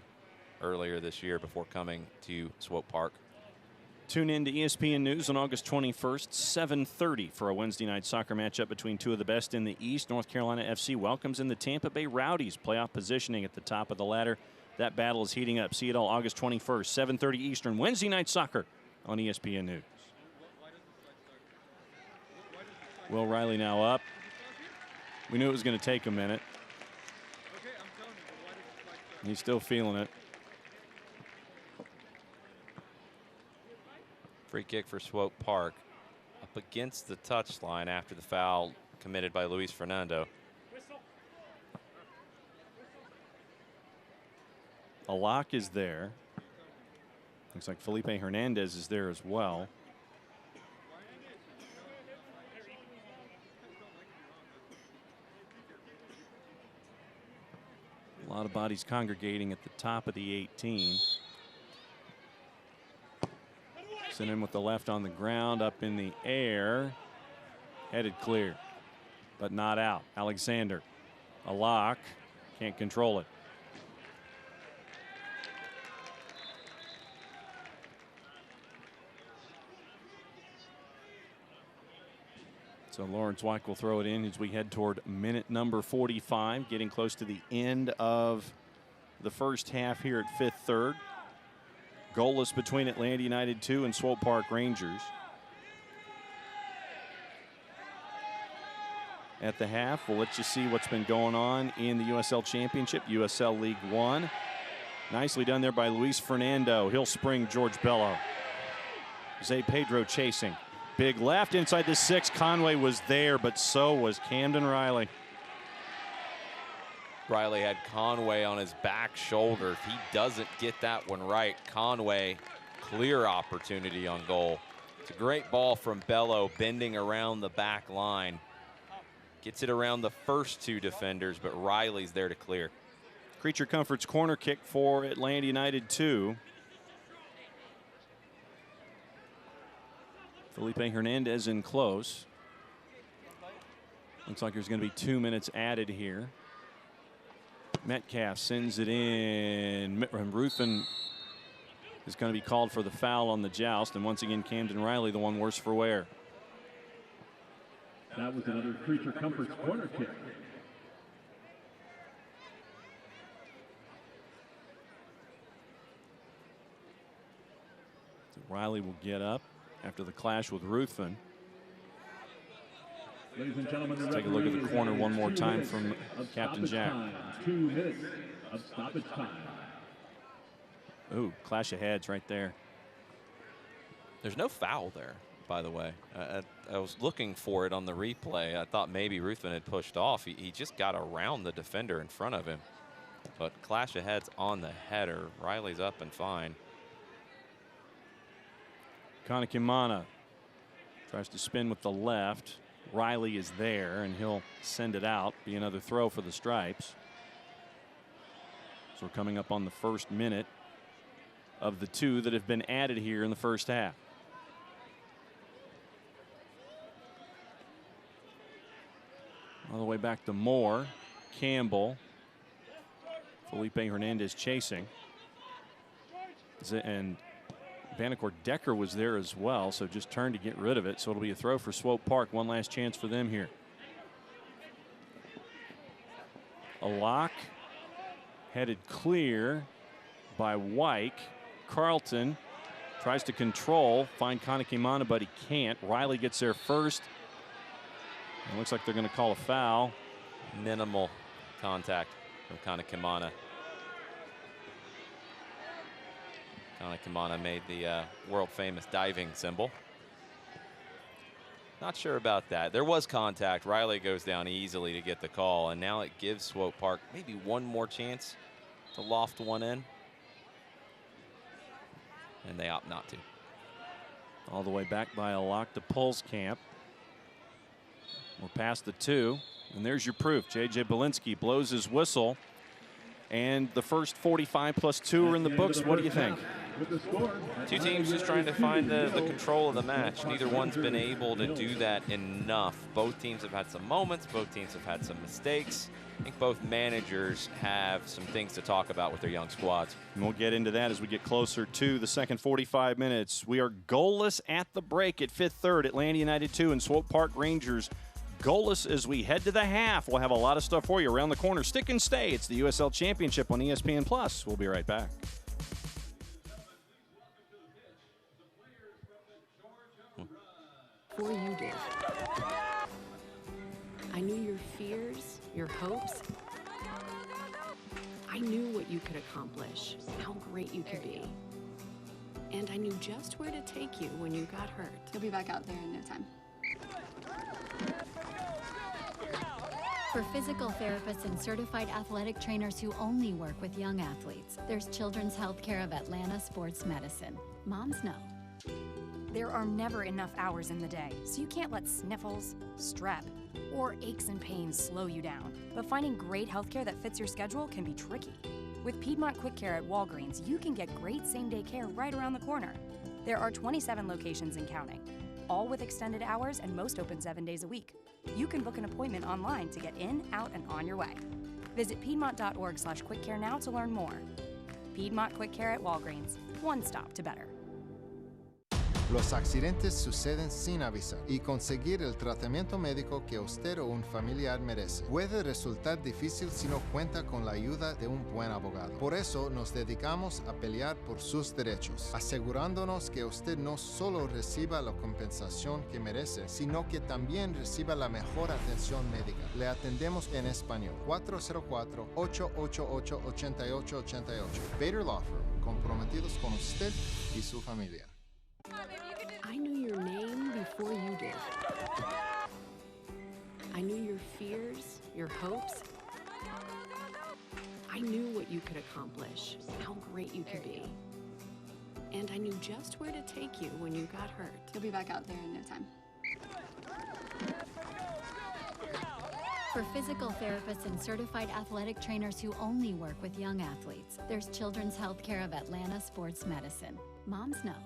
earlier this year before coming to Swope Park. Tune in to ESPN News on August 21st, 7:30 for a Wednesday night soccer matchup between two of the best in the East. North Carolina FC welcomes in the Tampa Bay Rowdies. Playoff positioning at the top of the ladder. That battle is heating up. See it all August 21st, 7:30 Eastern. Wednesday night soccer on ESPN News. Will Riley now up. We knew it was going to take a minute. He's still feeling it. Free kick for Swope Park. Up against the touchline after the foul committed by Luis Fernando. Alak is there. Looks like Felipe Hernandez is there as well. A lot of bodies congregating at the top of the 18. Sent in with the left on the ground, up in the air. Headed clear, but not out. Alexander. Alak can't control it. So Lawrence White will throw it in as we head toward minute number 45, getting close to the end of the first half here at Fifth Third. Goalless between Atlanta United 2 and Swope Park Rangers. At the half, we'll let you see what's been going on in the USL Championship, USL League One. Nicely done there by Luis Fernando. He'll spring George Bello. Jose Pedro chasing. Big left inside the 6. Conway was there, but so was Camden Riley. Riley had Conway on his back shoulder. If he doesn't get that one right, Conway, clear opportunity on goal. It's a great ball from Bello, bending around the back line. Gets it around the first 2 defenders, but Riley's there to clear. Creature Comforts corner kick for Atlanta United 2. Felipe Hernandez in close. Looks like there's going to be 2 minutes added here. Metcalf sends it in. Ruthven is going to be called for the foul on the joust. And once again, Camden Riley, the one worse for wear. That was another Creature Comforts corner kick. So Riley will get up after the clash with Ruthven. Ladies and gentlemen, let's take a look at the corner one more time from Captain Jack. 2 minutes of stoppage time. Ooh, clash of heads right there. There's no foul there, by the way. I was looking for it on the replay. I thought maybe Ruthven had pushed off. He just got around the defender in front of him. But clash of heads on the header. Riley's up and fine. Kanakimana tries to spin with the left. Riley is there, and he'll send it out. Be another throw for the Stripes. So we're coming up on the first minute of the 2 that have been added here in the first half. All the way back to Moore. Campbell. Felipe Hernandez chasing. And Bannecourt Decker was there as well, so just turned to get rid of it. So it'll be a throw for Swope Park. One last chance for them here. A lock headed clear by Wyke. Carlton tries to control, find Kanakimana, but he can't. Riley gets there first. It looks like they're going to call a foul. Minimal contact from Kanakimana. Kanakimana made the world famous diving symbol. Not sure about that. There was contact. Riley goes down easily to get the call, and now it gives Swope Park maybe one more chance to loft one in. And they opt not to. All the way back by a lock to Pulskamp. We're past the 2, and there's your proof. J.J. Belinsky blows his whistle, and the first 45 plus 2 are in the books. What do you think? 2 teams just trying to find the control of the match. Neither one's been able to do that enough. Both teams have had some moments. Both teams have had some mistakes. I think both managers have some things to talk about with their young squads. And we'll get into that as we get closer to the second 45 minutes. We are goalless at the break at Fifth Third. Atlanta United 2 and Swope Park Rangers goalless as we head to the half. We'll have a lot of stuff for you around the corner. Stick and stay. It's the USL Championship on ESPN+. We'll be right back. Before you did. I knew your fears, your hopes. I knew what you could accomplish, how great you could be. And I knew just where to take you when you got hurt. You'll be back out there in no time. For physical therapists and certified athletic trainers who only work with young athletes, there's Children's Healthcare of Atlanta Sports Medicine. Moms know. There are never enough hours in the day, so you can't let sniffles, strep, or aches and pains slow you down. But finding great healthcare that fits your schedule can be tricky. With Piedmont Quick Care at Walgreens, you can get great same-day care right around the corner. There are 27 locations and counting, all with extended hours and most open 7 days a week. You can book an appointment online to get in, out, and on your way. Visit piedmont.org/quickcare now to learn more. Piedmont Quick Care at Walgreens, one stop to better. Los accidentes suceden sin avisar y conseguir el tratamiento médico que usted o un familiar merece puede resultar difícil si no cuenta con la ayuda de un buen abogado. Por eso nos dedicamos a pelear por sus derechos, asegurándonos que usted no solo reciba la compensación que merece, sino que también reciba la mejor atención médica. Le atendemos en español. 404-888-8888. Bader Law Firm, comprometidos con usted y su familia. I knew your name before you did. I knew your fears, your hopes. I knew what you could accomplish, how great you could be. And I knew just where to take you when you got hurt. You'll be back out there in no time. For physical therapists and certified athletic trainers who only work with young athletes, there's Children's Healthcare of Atlanta Sports Medicine. Moms know.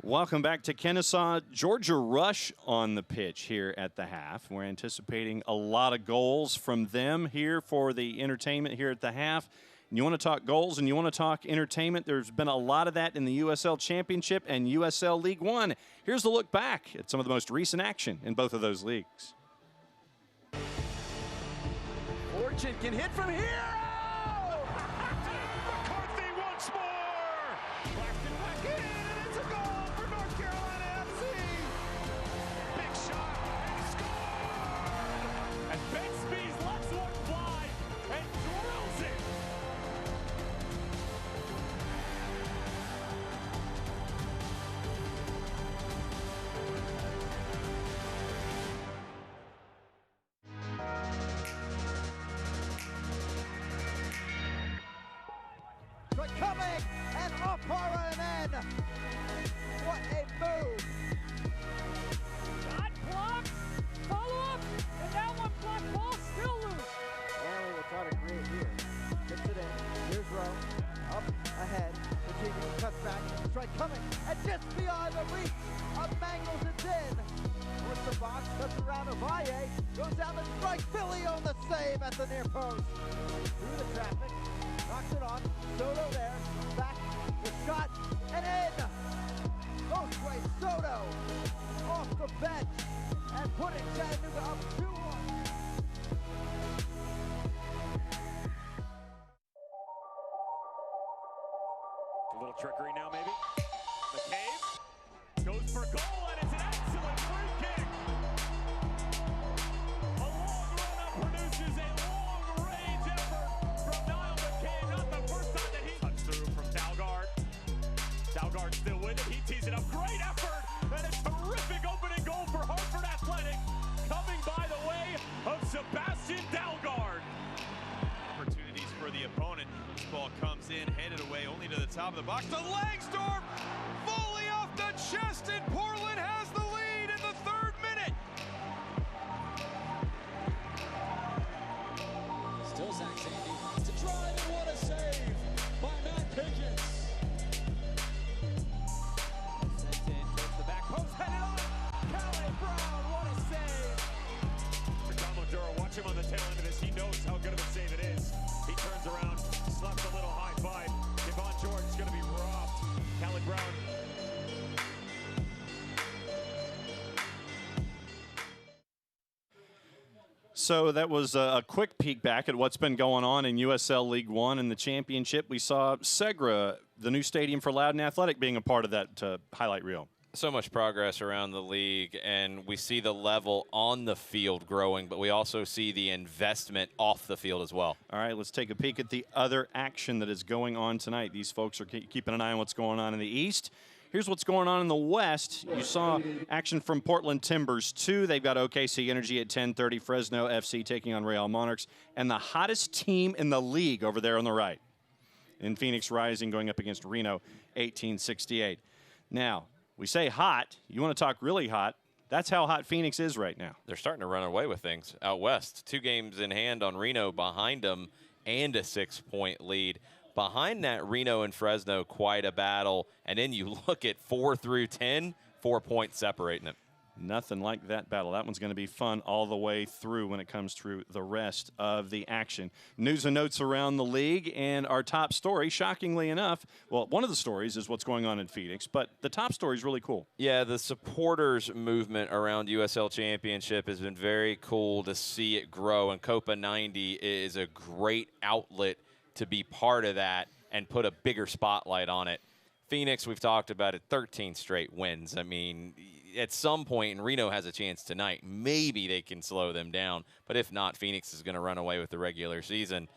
Welcome back to Kennesaw. Georgia Rush on the pitch here at the half. We're anticipating a lot of goals from them here for the entertainment here at the half. You want to talk goals and you want to talk entertainment. There's been a lot of that in the USL Championship and USL League One. Here's a look back at some of the most recent action in both of those leagues. Fortune can hit from here. Coming and off Hara and in. What a move. Got blocked. Follow up. And that one blocked ball still loose. Manley will try to create here. Gets it in. Here's Rowe. Up ahead. Continuing cuts back. Strike coming. And just beyond the reach of Mangles it's in. Towards the box. Cuts around Avalle. Goes down the strike. Philly on the save at the near post. Through the traffic. Knocks it on. Soto there. Back. The shot. And in. Goes way Soto. Off the bench. And putting Chattanooga up 2-1. A little trickery now, maybe. McCabe goes for goal, and it's an excellent free kick. A long run-up produces a long-range effort from Niall McCabe. Not the first time that he cuts through from Dalgard. Dalgard still with it. He tees it up. Great effort, and a terrific opening goal for Hartford Athletic, coming by the way of Sebastian Dalgard. Opportunities for the opponent. This ball comes in, headed away only to the top of the box. To Langsdorff, volley off the chest, and Portland has the lead in the 3rd minute. Still Zach Sandy to drive, and what a save by Matt Pickens. Sent in towards the back post, headed on. Calais Brown, what a save. For Tom Oduro, watch him on the tail end of this. He knows how good of a save it is. He turns around, slaps a little high five. Devon George is going to be robbed. Calais Brown. So that was a quick peek back at what's been going on in USL League One and the championship. We saw Segra, the new stadium for Loudoun Athletic, being a part of that highlight reel. So much progress around the league, and we see the level on the field growing, but we also see the investment off the field as well. All right, let's take a peek at the other action that is going on tonight. These folks are keeping an eye on what's going on in the East. Here's what's going on in the West. You saw action from Portland Timbers 2. They've got OKC Energy at 10:30. Fresno FC taking on Real Monarchs. And the hottest team in the league over there on the right. In Phoenix Rising going up against Reno, 1868. Now, we say hot. You want to talk really hot. That's how hot Phoenix is right now. They're starting to run away with things out west. 2 games in hand on Reno behind them and a 6-point lead. Behind that, Reno and Fresno, quite a battle. And then you look at 4 through 10, 4 points separating them. Nothing like that battle. That one's going to be fun all the way through when it comes through the rest of the action. News and notes around the league, and our top story, shockingly enough, well, one of the stories is what's going on in Phoenix, but the top story is really cool. Yeah, the supporters movement around USL Championship has been very cool to see it grow, and Copa 90 is a great outlet to be part of that and put a bigger spotlight on it. Phoenix, we've talked about it, 13 straight wins. I mean, at some point, and Reno has a chance tonight, maybe they can slow them down. But if not, Phoenix is going to run away with the regular season.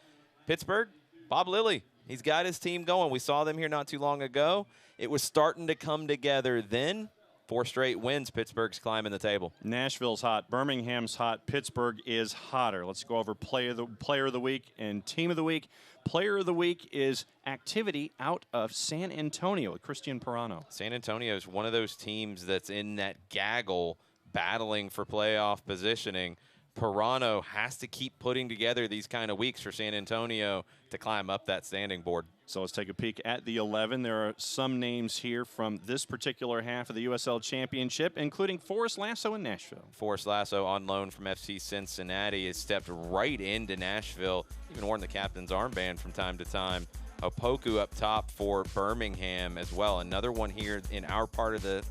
Pittsburgh, Bob Lilly, he's got his team going. We saw them here not too long ago. It was starting to come together then. 4 straight wins, Pittsburgh's climbing the table. Nashville's hot, Birmingham's hot, Pittsburgh is hotter. Let's go over player of the week and team of the week. Player of the week is activity out of San Antonio with Christian Pirano. San Antonio is one of those teams that's in that gaggle battling for playoff positioning. Pirano has to keep putting together these kind of weeks for San Antonio to climb up that standing board. So let's take a peek at the 11. There are some names here from this particular half of the USL Championship, including Forrest Lasso in Nashville. Forrest Lasso, on loan from FC Cincinnati, has stepped right into Nashville, even worn the captain's armband from time to time. Opoku up top for Birmingham as well. Another one here in our part of the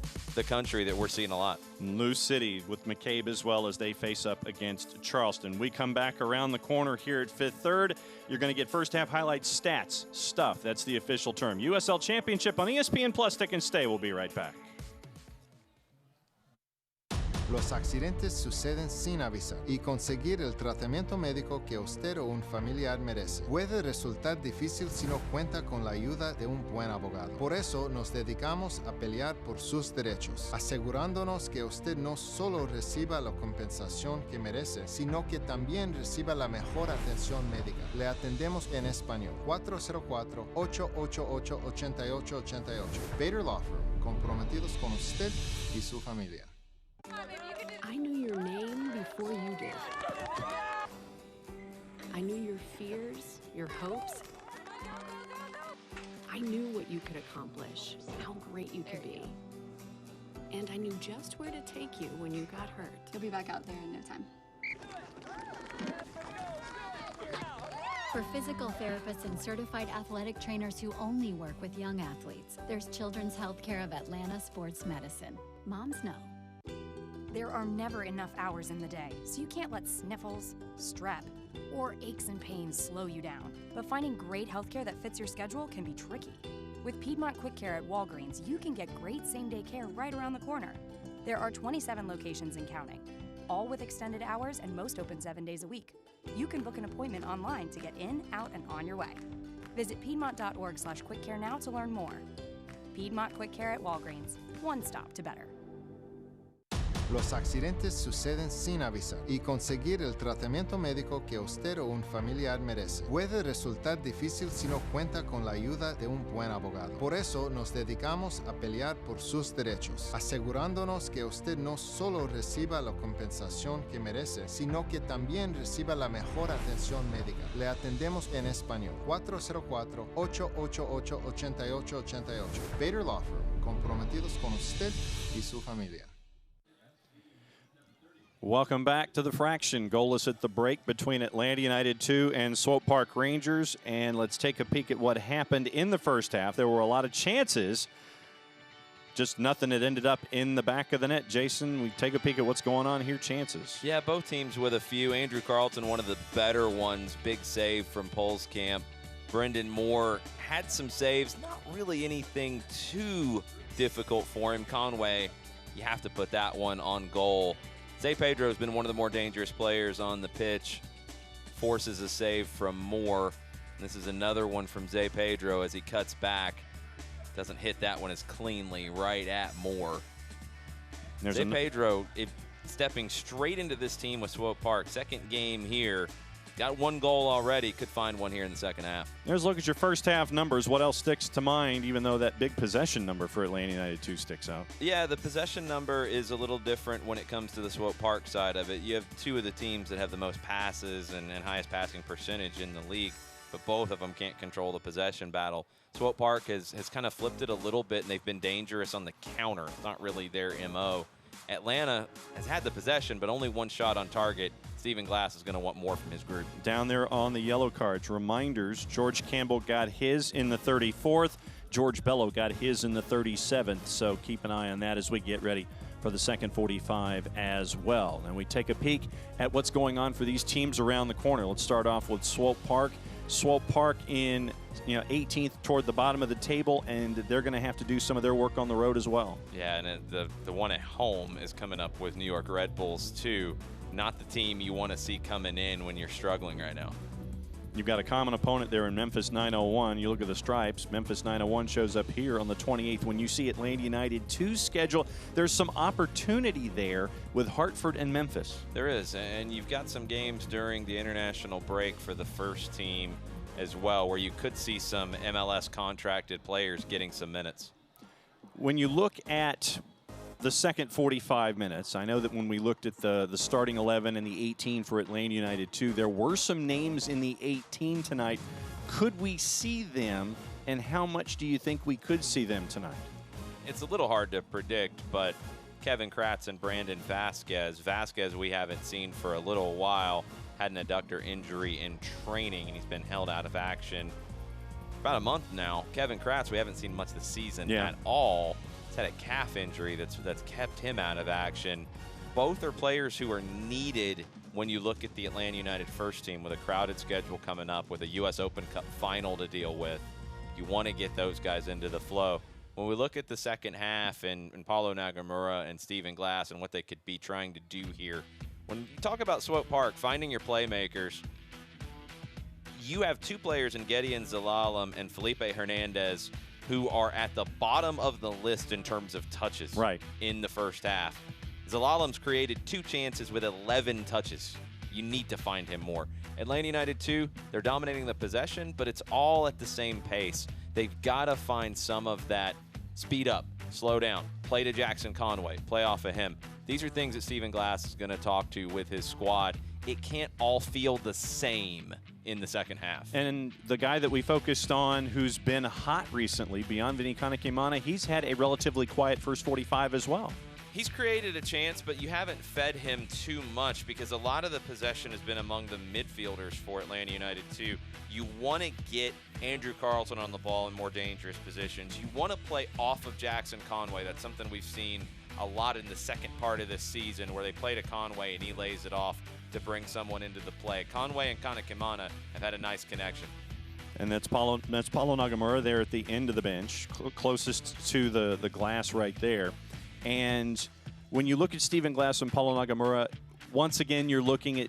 country that we're seeing a lot. Lou City with McCabe as well as they face up against Charleston. We come back around the corner here at Fifth Third. You're going to get first half highlights, stats, stuff. That's the official term. USL Championship on ESPN Plus. Stick and stay. We'll be right back. Los accidentes suceden sin avisar y conseguir el tratamiento médico que usted o un familiar merece puede resultar difícil si no cuenta con la ayuda de un buen abogado. Por eso nos dedicamos a pelear por sus derechos, asegurándonos que usted no solo reciba la compensación que merece, sino que también reciba la mejor atención médica. Le atendemos en español. 404-888-8888. Bader Law Firm, comprometidos con usted y su familia. I knew your name before you did. I knew your fears, your hopes. I knew what you could accomplish, how great you could be. And I knew just where to take you when you got hurt. You'll be back out there in no time. For physical therapists and certified athletic trainers who only work with young athletes, there's Children's Healthcare of Atlanta Sports Medicine. Moms know. There are never enough hours in the day, so you can't let sniffles, strep, or aches and pains slow you down. But finding great healthcare that fits your schedule can be tricky. With Piedmont Quick Care at Walgreens, you can get great same-day care right around the corner. There are 27 locations and counting, all with extended hours and most open 7 days a week. You can book an appointment online to get in, out, and on your way. Visit piedmont.org/quickcare now to learn more. Piedmont Quick Care at Walgreens, one stop to better. Los accidentes suceden sin avisar y conseguir el tratamiento médico que usted o un familiar merece puede resultar difícil si no cuenta con la ayuda de un buen abogado. Por eso nos dedicamos a pelear por sus derechos, asegurándonos que usted no solo reciba la compensación que merece, sino que también reciba la mejor atención médica. Le atendemos en español. 404-888-8888. Bader Law Firm, comprometidos con usted y su familia. Welcome back to the Fraction. Goalless at the break between Atlanta United 2 and Swope Park Rangers. And let's take a peek at what happened in the first half. There were a lot of chances, just nothing that ended up in the back of the net. Jason, we take a peek at what's going on here. Chances. Yeah, both teams with a few. Andrew Carlton, one of the better ones. Big save from Polskamp. Brendan Moore had some saves. Not really anything too difficult for him. Conway, you have to put that one on goal. Zay Pedro has been one of the more dangerous players on the pitch. Forces a save from Moore. This is another one from Zay Pedro as he cuts back. Doesn't hit that one as cleanly, right at Moore. Zay Pedro stepping straight into this team with Swope Park. Second game here. Got one goal already. Could find one here in the second half. There's a look at your first half numbers. What else sticks to mind, even though that big possession number for Atlanta United 2 sticks out? Yeah, the possession number is a little different when it comes to the Swope Park side of it. You have two of the teams that have the most passes and highest passing percentage in the league, but both of them can't control the possession battle. Swope Park has kind of flipped it a little bit, and they've been dangerous on the counter. It's not really their MO. Atlanta has had the possession, but only one shot on target. Stephen Glass is going to want more from his group. Down there on the yellow cards, reminders, George Campbell got his in the 34th. George Bello got his in the 37th, so keep an eye on that as we get ready for the second 45 as well. And we take a peek at what's going on for these teams around the corner. Let's start off with Swope Park. Swope Park in 18th toward the bottom of the table, and they're going to have to do some of their work on the road as well. Yeah, and the one at home is coming up with New York Red Bulls too. Not the team you want to see coming in when you're struggling right now. You've got a common opponent there in Memphis 901. You look at the stripes. Memphis 901 shows up here on the 28th. When you see Atlanta United 2's schedule, there's some opportunity there with Hartford and Memphis. There is, and you've got some games during the international break for the first team as well, where you could see some MLS contracted players getting some minutes. When you look at the second 45 minutes, I know that when we looked at the starting 11 and the 18 for Atlanta United 2, there were some names in the 18 tonight. Could we see them, and how much do you think we could see them tonight? It's a little hard to predict, but Kevin Kratz and Brandon Vasquez. Vasquez we haven't seen for a little while. Had an adductor injury in training, and he's been held out of action for about a month now. Kevin Kratz, we haven't seen much this season at all. He's had a calf injury that's kept him out of action. Both are players who are needed when you look at the Atlanta United first team with a crowded schedule coming up, with a U.S. Open Cup final to deal with. You want to get those guys into the flow. When we look at the second half and Paulo Nagamura and Stephen Glass and what they could be trying to do here, when you talk about Swope Park, finding your playmakers, you have two players in Gideon Zelalem and Felipe Hernandez who are at the bottom of the list in terms of touches in the first half. Zelalem's created 2 chances with 11 touches. You need to find him more. Atlanta United 2, they're dominating the possession, but it's all at the same pace. They've got to find some of that speed up, slow down, play to Jackson Conway, play off of him. These are things that Stephen Glass is going to talk to with his squad. It can't all feel the same in the second half. And the guy that we focused on who's been hot recently, beyond Vinny Kanakimana, he's had a relatively quiet first 45 as well. He's created a chance, but you haven't fed him too much because a lot of the possession has been among the midfielders for Atlanta United too. You want to get Andrew Carlson on the ball in more dangerous positions. You want to play off of Jackson Conway. That's something we've seen a lot in the second part of this season, where they play to Conway and he lays it off to bring someone into the play. Conway and Kanakimana have had a nice connection. And that's Paulo Nagamura there at the end of the bench, closest to the glass right there. And when you look at Stephen Glass and Paulo Nagamura, once again, you're looking at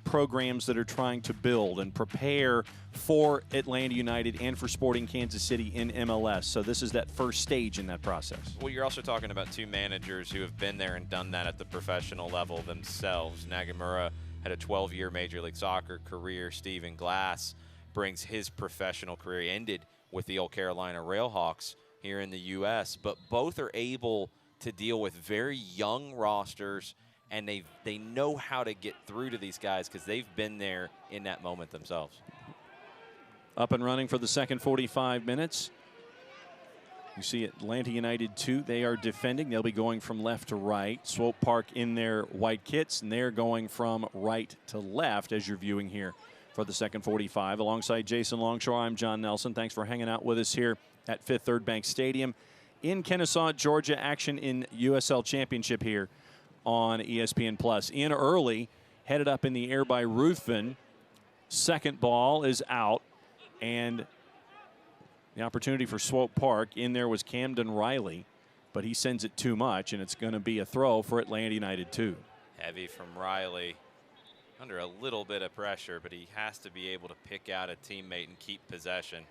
programs that are trying to build and prepare for Atlanta United and for Sporting Kansas City in MLS. So this is that first stage in that process. Well, you're also talking about 2 managers who have been there and done that at the professional level themselves. Nagamura had a 12-year Major League Soccer career. Stephen Glass brings his professional career, ended with the old Carolina Railhawks here in the U.S., but both are able to deal with very young rosters, and they know how to get through to these guys because they've been there in that moment themselves. Up and running for the second 45 minutes. You see Atlanta United 2, they are defending. They'll be going from left to right. Swope Park in their white kits, and they're going from right to left as you're viewing here for the second 45. Alongside Jason Longshore, I'm John Nelson. Thanks for hanging out with us here at Fifth Third Bank Stadium in Kennesaw, Georgia. Action in USL Championship here on ESPN+. In early, headed up in the air by Ruthven. Second ball is out, and the opportunity for Swope Park. In there was Camden Riley, but he sends it too much, and it's going to be a throw for Atlanta United 2. Heavy from Riley. Under a little bit of pressure, but he has to be able to pick out a teammate and keep possession.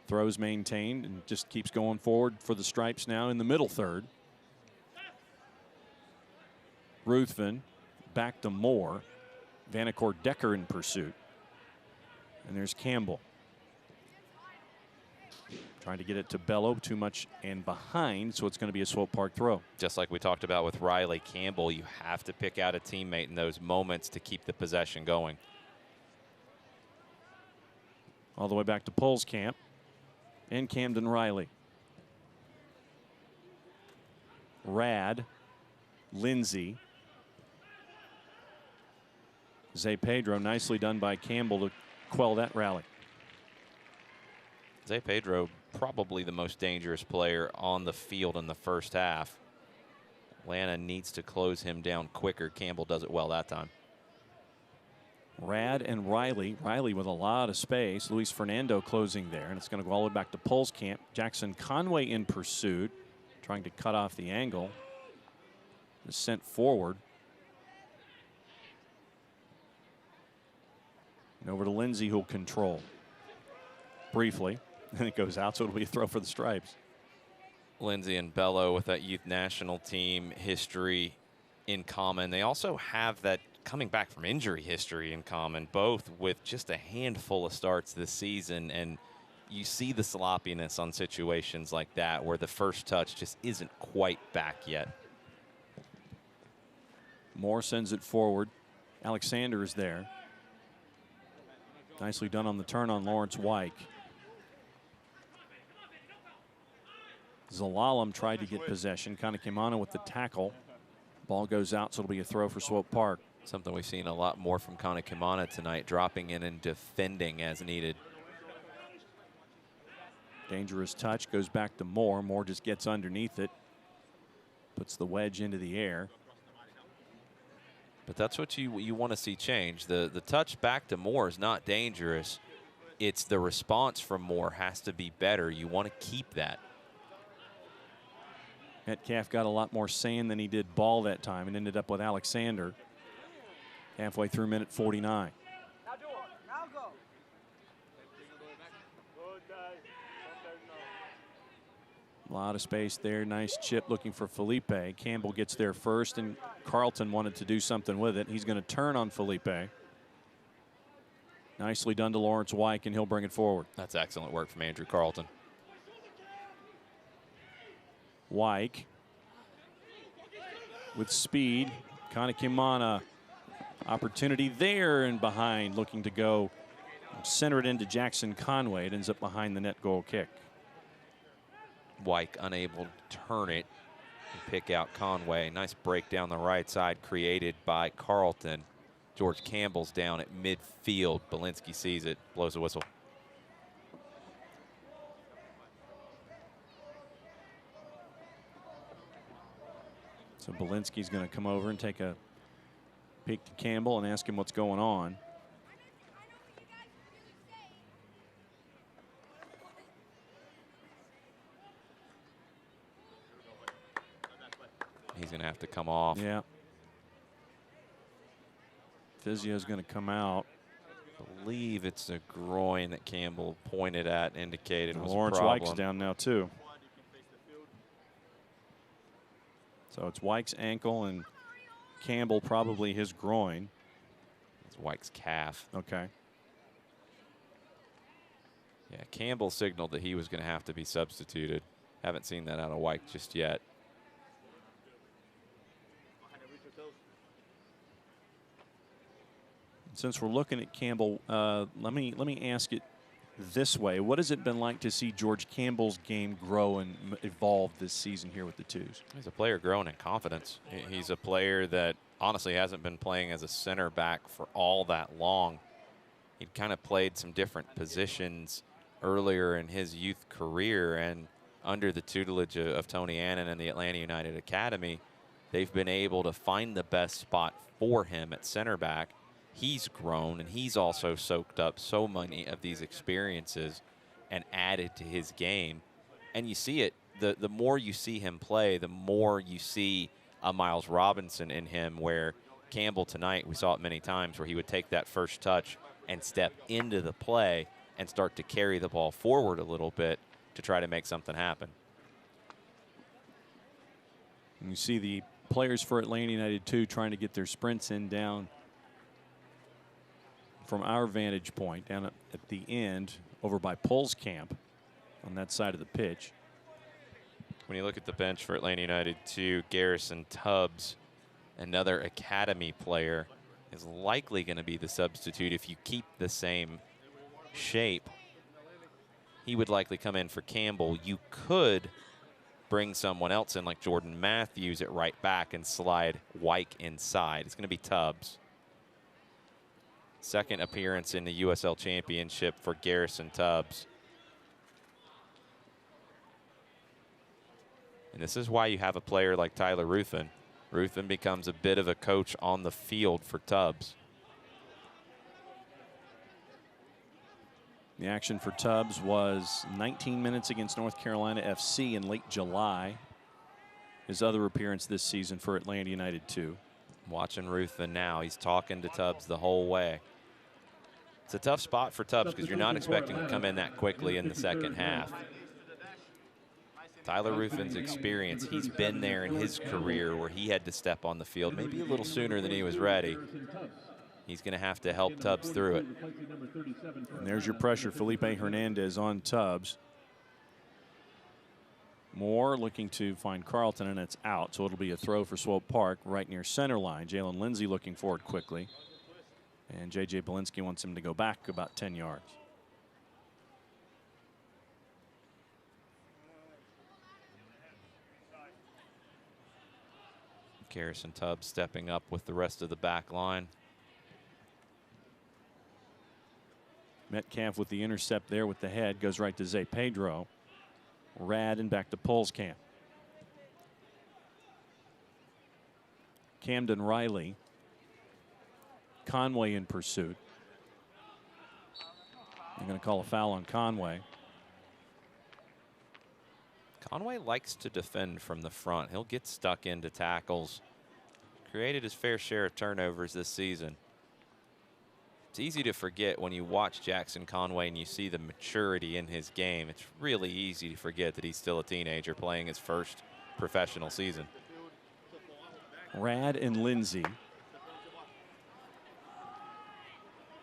Throws maintained and just keeps going forward for the Stripes now in the middle third. Ruthven back to Moore. Vanacore Decker in pursuit. And there's Campbell. Trying to get it to Bello, too much and behind, so it's going to be a Swope Park throw. Just like we talked about with Riley Campbell, you have to pick out a teammate in those moments to keep the possession going. All the way back to Poles Camp and Camden Riley. Rad, Lindsay, Zay Pedro, nicely done by Campbell to quell that rally. Zay Pedro, probably the most dangerous player on the field in the first half. Atlanta needs to close him down quicker. Campbell does it well that time. Rad and Riley. Riley with a lot of space. Luis Fernando closing there, and it's going to go all the way back to Poles Camp. Jackson Conway in pursuit, trying to cut off the angle. Is sent forward. And over to Lindsay, who'll control. Briefly. And it goes out, so it'll be a throw for the Stripes. Lindsay and Bello with that youth national team history in common. They also have that coming back from injury history in common, both with just a handful of starts this season. And you see the sloppiness on situations like that where the first touch just isn't quite back yet. Moore sends it forward. Alexander is there. Nicely done on the turn on Lawrence Wyke. Zalalem tried to get possession. Kanekimana with the tackle. Ball goes out, so it'll be a throw for Swope Park. Something we've seen a lot more from Kanekimana tonight, dropping in and defending as needed. Dangerous touch, goes back to Moore. Moore just gets underneath it. Puts the wedge into the air. But that's what you want to see change. The touch back to Moore is not dangerous. It's the response from Moore has to be better. You want to keep that. Metcalf got a lot more sand than he did ball that time and ended up with Alexander halfway through minute 49. A lot of space there. Nice chip looking for Felipe. Campbell gets there first, and Carlton wanted to do something with it. He's going to turn on Felipe. Nicely done to Lawrence Wyke, and he'll bring it forward. That's excellent work from Andrew Carlton. Wyke with speed. Kanekimana, opportunity there and behind, looking to go center it into Jackson Conway. It ends up behind the net goal kick. Wyke unable to turn it and pick out Conway. Nice break down the right side created by Carlton. George Campbell's down at midfield. Belinsky sees it, blows a whistle. So Belinsky's going to come over and take a peek to Campbell and ask him what's going on. He's going to have to come off. Yeah. Physio's going to come out. I believe it's the groin that Campbell pointed at, indicated was Lawrence a problem. Wyke's down now too. So it's Wyke's ankle and Campbell probably his groin. It's Wyke's calf. Okay. Yeah, Campbell signaled that he was going to have to be substituted. Haven't seen that out of Wyke just yet. Since we're looking at Campbell, let me ask it this way. What has it been like to see George Campbell's game grow and evolve this season here with the twos? He's a player growing in confidence. He's a player that honestly hasn't been playing as a center back for all that long. He'd kind of played some different positions earlier in his youth career, and under the tutelage of Tony Annan and the Atlanta United Academy, they've been able to find the best spot for him at center back. He's grown, and he's also soaked up so many of these experiences and added to his game. And you see it. The more you see him play, the more you see a Miles Robinson in him, where Campbell tonight, we saw it many times, where he would take that first touch and step into the play and start to carry the ball forward a little bit to try to make something happen. And you see the players for Atlanta United too trying to get their sprints in down from our vantage point down at the end over by Poles Camp on that side of the pitch. When you look at the bench for Atlanta United too, Garrison Tubbs, another academy player, is likely going to be the substitute if you keep the same shape he would likely come in for Campbell. You could bring someone else in like Jordan Matthews at right back and slide Wyke inside. It's going to be Tubbs. Second appearance in the USL Championship for Garrison Tubbs. And this is why you have a player like Tyler Ruffin. Ruffin becomes a bit of a coach on the field for Tubbs. The action for Tubbs was 19 minutes against North Carolina FC in late July. His other appearance this season for Atlanta United 2. Watching Ruffin now, he's talking to Tubbs the whole way. It's a tough spot for Tubbs because you're not expecting to come in that quickly in the second half. Tyler Ruffin's experience, he's been there in his career where he had to step on the field maybe a little sooner than he was ready. He's going to have to help Tubbs through it. And there's your pressure, Felipe Hernandez on Tubbs. Moore looking to find Carlton, and it's out, so it'll be a throw for Swope Park right near center line. Jalen Lindsay looking forward quickly. And J.J. Belinsky wants him to go back about 10 yards. Garrison Tubbs stepping up with the rest of the back line. Metcalf with the intercept there with the head, goes right to Zay Pedro. Rad and back to Polskamp. Camden Riley. Conway in pursuit. They're going to call a foul on Conway. Conway likes to defend from the front. He'll get stuck into tackles. Created his fair share of turnovers this season. It's easy to forget when you watch Jackson Conway and you see the maturity in his game. It's really easy to forget that he's still a teenager playing his first professional season. Rad and Lindsay.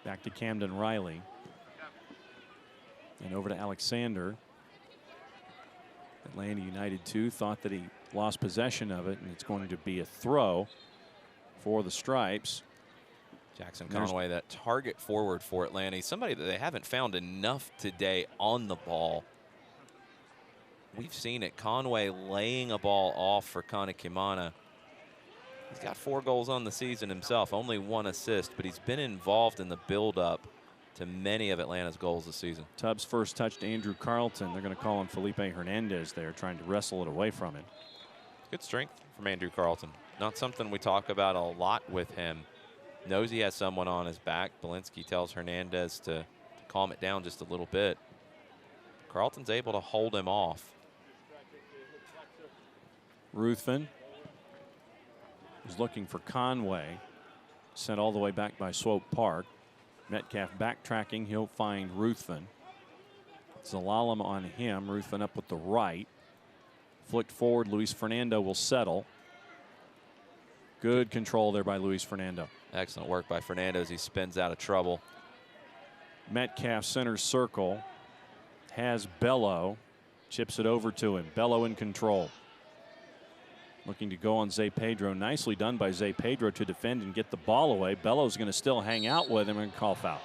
Back to Camden Riley. And over to Alexander. Atlanta United 2 thought that he lost possession of it, and it's going to be a throw for the Stripes. Jackson Conway, that target forward for Atlanta. He's somebody that they haven't found enough today on the ball. We've seen it. Conway laying a ball off for Kanekimana. He's got 4 goals on the season himself, only 1 assist, but he's been involved in the build-up to many of Atlanta's goals this season. Tubbs' first touch to Andrew Carlton. They're going to call on Felipe Hernandez there, trying to wrestle it away from him. Good strength from Andrew Carlton. Not something we talk about a lot with him. Knows he has someone on his back. Belinsky tells Hernandez to calm it down just a little bit. Carlton's able to hold him off. Ruthven is looking for Conway. Sent all the way back by Swope Park. Metcalf backtracking. He'll find Ruthven. Zalalem on him. Ruthven up with the right. Flicked forward. Luis Fernando will settle. Good control there by Luis Fernando. Excellent work by Fernando as he spins out of trouble. Metcalf center circle. Has Bello. Chips it over to him. Bello in control. Looking to go on Zay Pedro. Nicely done by Zay Pedro to defend and get the ball away. Bello's going to still hang out with him and call foul.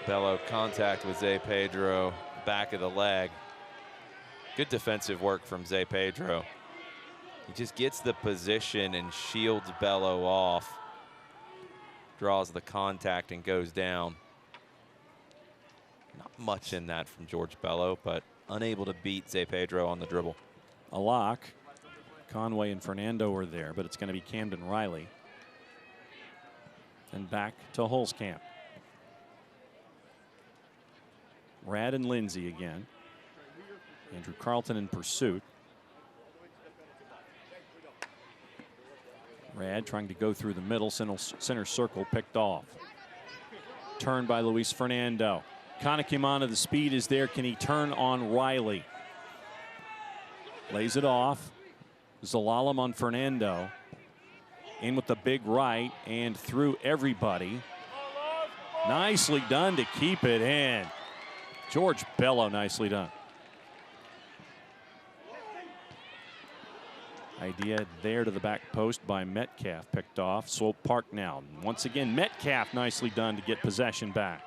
Bello contact with Zay Pedro. Back of the leg. Good defensive work from Zay Pedro. He just gets the position and shields Bello off. Draws the contact and goes down. Not much in that from George Bello, but unable to beat Zay Pedro on the dribble. A lock. Conway and Fernando are there, but it's going to be Camden Riley. And back to Holzkamp. Rad and Lindsay again. Andrew Carlton in pursuit. Rad trying to go through the middle, center circle, picked off. Turned by Luis Fernando. Kanekimana, the speed is there. Can he turn on Riley? Lays it off. Zalalem on Fernando. In with the big right and through everybody. Nicely done to keep it in. George Bello, nicely done. Idea there to the back post by Metcalf, picked off. Swope Park now. Once again, Metcalf nicely done to get possession back.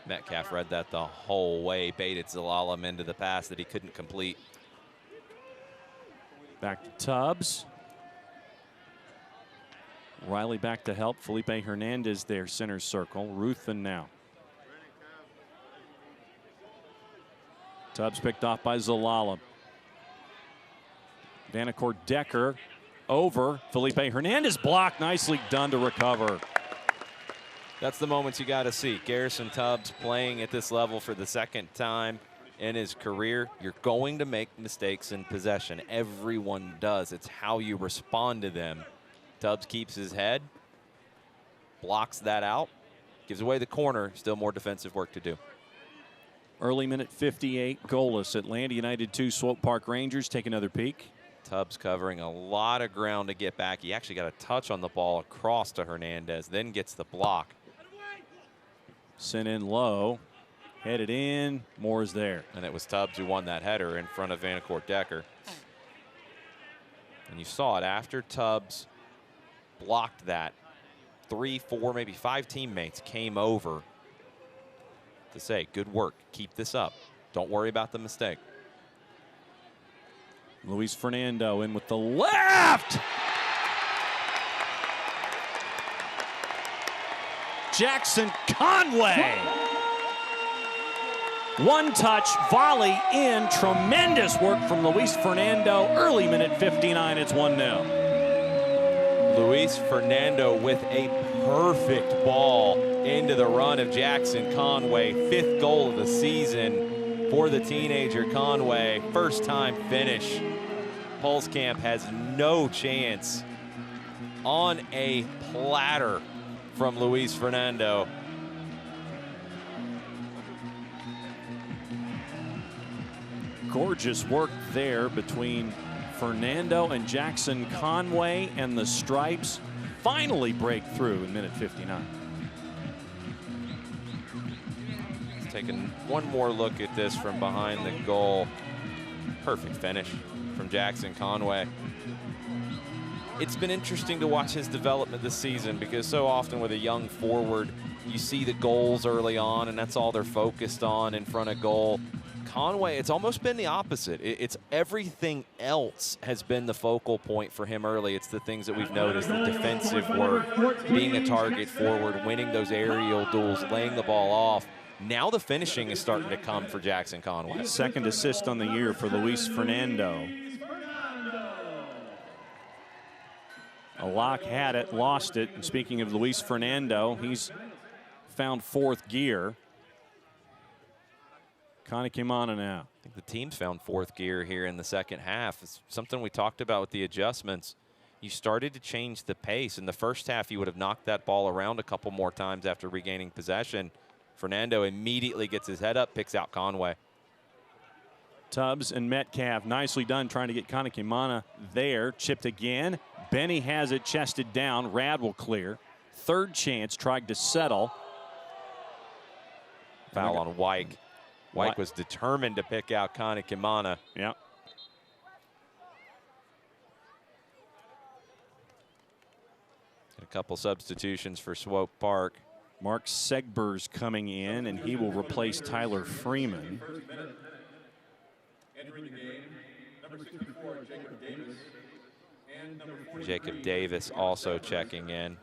Metcalf read that the whole way, baited Zalalem into the pass that he couldn't complete. Back to Tubbs. Riley back to help. Felipe Hernandez there, center circle. Ruthin now. Tubbs picked off by Zalalem. Vanacore Decker over. Felipe Hernandez blocked. Nicely done to recover. That's the moments you got to see. Garrison Tubbs playing at this level for the second time in his career. You're going to make mistakes in possession. Everyone does. It's how you respond to them. Tubbs keeps his head, blocks that out, gives away the corner. Still more defensive work to do. Early minute 58, goalless. Atlanta United 2, Swope Park Rangers. Take another peek. Tubbs covering a lot of ground to get back. He actually got a touch on the ball across to Hernandez, then gets the block. Sent in low, headed in, more is there. And it was Tubbs who won that header in front of Vanacore Decker. And you saw it after Tubbs blocked that. 3, 4, maybe 5 teammates came over to say, good work, keep this up. Don't worry about the mistake. Luis Fernando in with the left. Jackson Conway. One touch volley in. Tremendous work from Luis Fernando. Early minute 59. It's 1-0. Luis Fernando with a perfect ball into the run of Jackson Conway. 5th goal of the season for the teenager Conway. First time finish. Pulskamp has no chance. On a platter from Luis Fernando. Gorgeous work there between Fernando and Jackson Conway, and the Stripes finally break through in minute 59. Taking one more look at this from behind the goal. Perfect finish from Jackson Conway. It's been interesting to watch his development this season, because so often with a young forward, you see the goals early on, and that's all they're focused on in front of goal. Conway, it's almost been the opposite. It's everything else has been the focal point for him early. It's the things that we've noticed, the defensive work, being a target forward, winning those aerial duels, laying the ball off. Now the finishing is starting to come for Jackson Conway. Second assist on the year for Luis Fernando. Alak had it, lost it. And speaking of Luis Fernando, he's found 4th gear. Kanekimana now. I think the team's found 4th gear here in the second half. It's something we talked about with the adjustments. You started to change the pace. In the first half, you would have knocked that ball around a couple more times after regaining possession. Fernando immediately gets his head up, picks out Conway. Tubbs and Metcalf, nicely done trying to get Kanekimana there. Chipped again. Benny has it chested down. Rad will clear. Third chance, tried to settle. Foul on Wyke. Wyke was determined to pick out Kanekimana. Yeah. A couple substitutions for Swope Park. Mark Segber's coming in, and he will replace Tyler Freeman. Jacob Davis also checking in.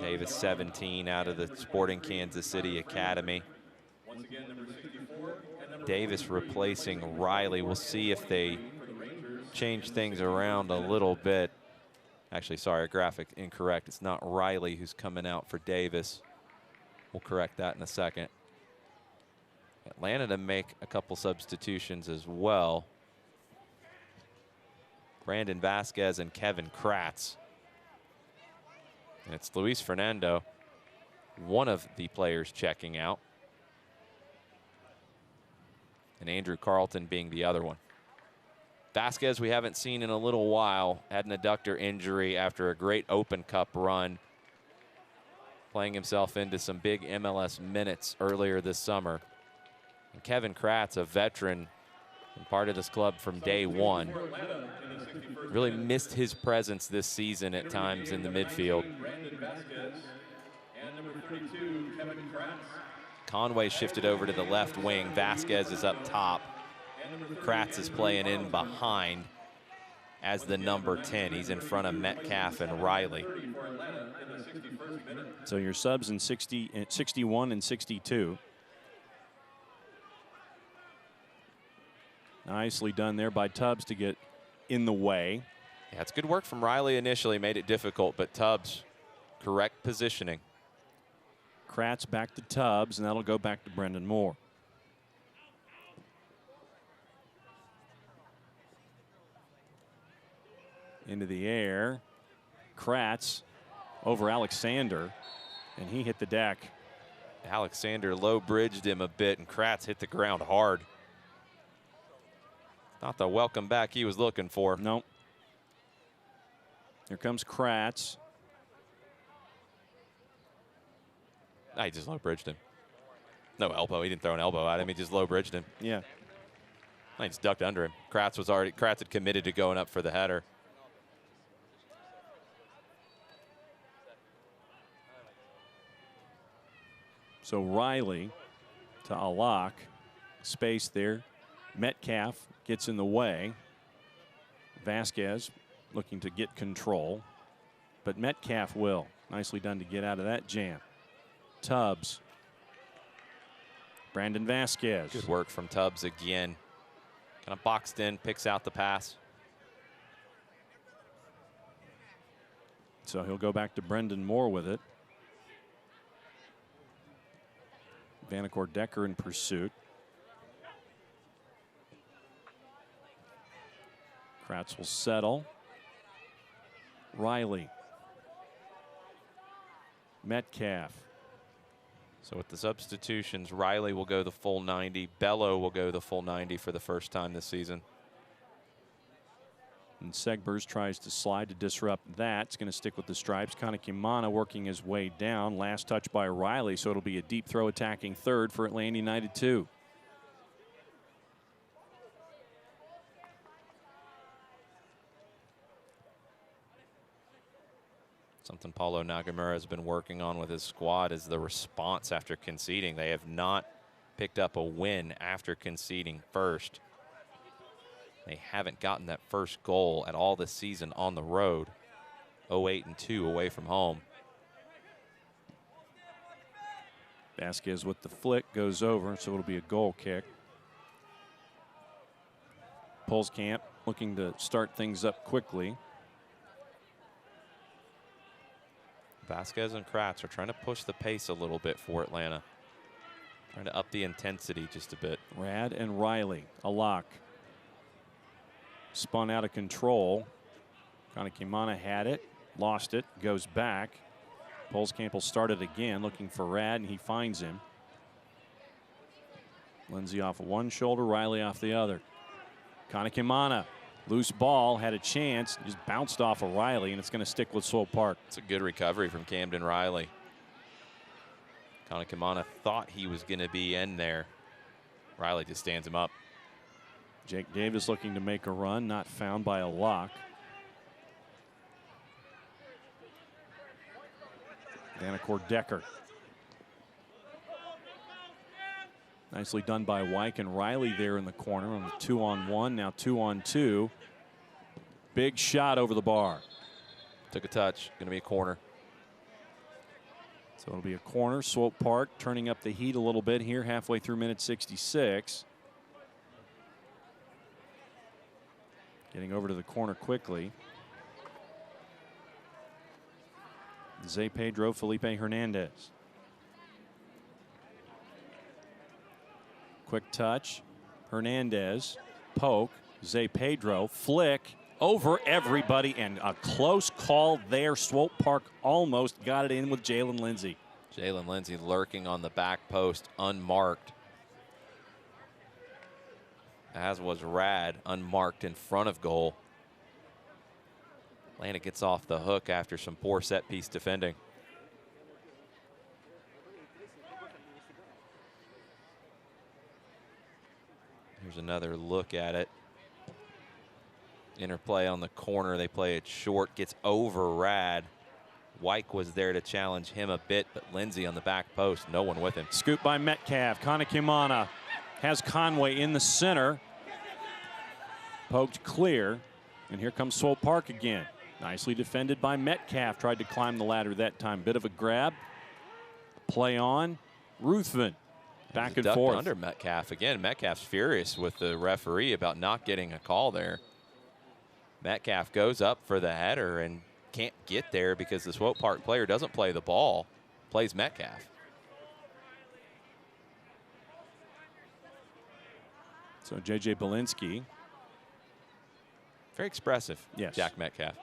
Davis 17 out of the Sporting Kansas City Academy. Davis replacing Riley. We'll see if they change things around a little bit. Actually, sorry, a graphic incorrect. It's not Riley who's coming out for Davis. We'll correct that in a second. Atlanta to make a couple substitutions as well. Brandon Vasquez and Kevin Kratz. And it's Luis Fernando, one of the players checking out. And Andrew Carlton being the other one. Vasquez we haven't seen in a little while. Had an adductor injury after a great Open Cup run. Playing himself into some big MLS minutes earlier this summer. And Kevin Kratz, a veteran and part of this club from day one. Really missed his presence this season at times in the midfield. Conway shifted over to the left wing. Vasquez is up top. Kratz is playing in behind as the number 10. He's in front of Metcalf and Riley. So your subs in 61 and 62. Nicely done there by Tubbs to get in the way. Yeah, it's good work from Riley initially, made it difficult, but Tubbs, correct positioning. Kratz back to Tubbs, and that'll go back to Brendan Moore. Into the air. Kratz over Alexander, and he hit the deck. Alexander low bridged him a bit, and Kratz hit the ground hard. Not the welcome back he was looking for. Nope. Here comes Kratz. He just low bridged him. No elbow. He didn't throw an elbow at him. He just low bridged him. Yeah. He just ducked under him. Kratz had committed to going up for the header. So Riley to Alak. Space there. Metcalf gets in the way. Vasquez looking to get control. But Metcalf will. Nicely done to get out of that jam. Tubbs. Brandon Vasquez. Good work from Tubbs again. Kind of boxed in, picks out the pass. So he'll go back to Brendan Moore with it. Vanacore Decker in pursuit. Kratz will settle. Riley. Metcalf. So with the substitutions, Riley will go the full 90. Bello will go the full 90 for the first time this season. And Segbers tries to slide to disrupt that. It's going to stick with the stripes. Kanekimana working his way down. Last touch by Riley, so it'll be a deep throw attacking third for Atlanta United 2. Something Paulo Nagamura has been working on with his squad is the response after conceding. They have not picked up a win after conceding first. They haven't gotten that first goal at all this season on the road. 0-8-2 away from home. Vasquez with the flick goes over, so it'll be a goal kick. Pulskamp looking to start things up quickly. Vasquez and Kratz are trying to push the pace a little bit for Atlanta. Trying to up the intensity just a bit. Rad and Riley, a lock. Spun out of control. Kanekimana had it, lost it, goes back. Pulskamp will start it again, looking for Rad, and he finds him. Lindsay off one shoulder, Riley off the other. Kanekimana. Loose ball, had a chance, just bounced off of Riley, and it's going to stick with Swope Park. It's a good recovery from Camden Riley. Kanekimana thought he was going to be in there. Riley just stands him up. Jake Davis looking to make a run, not found by a lock. Vanacore Decker. Nicely done by Wyke and Riley there in the corner on the 2-on-1, now 2-on-2. Big shot over the bar. Took a touch, going to be a corner. So it'll be a corner. Swope Park turning up the heat a little bit here halfway through minute 66. Getting over to the corner quickly. Zay Pedro, Felipe Hernandez. Quick touch. Hernandez. Poke. Zay Pedro. Flick over everybody. And a close call there. Swope Park almost got it in with Jalen Lindsay. Jalen Lindsay lurking on the back post, unmarked. As was Rad, unmarked in front of goal. Atlanta gets off the hook after some poor set piece defending. Here's another look at it. Interplay on the corner. They play it short. Gets over Rad. Wyke was there to challenge him a bit, but Lindsay on the back post, no one with him. Scoop by Metcalf. Kanekimana has Conway in the center. Poked clear. And here comes Swope Park again. Nicely defended by Metcalf. Tried to climb the ladder that time. Bit of a grab. Play on. Ruthven. Back and forth. Under Metcalf again. Metcalf's furious with the referee about not getting a call there. Metcalf goes up for the header and can't get there because the Swope Park player doesn't play the ball. Plays Metcalf. So J.J. Belinsky. Very expressive, yes. Jack Metcalf.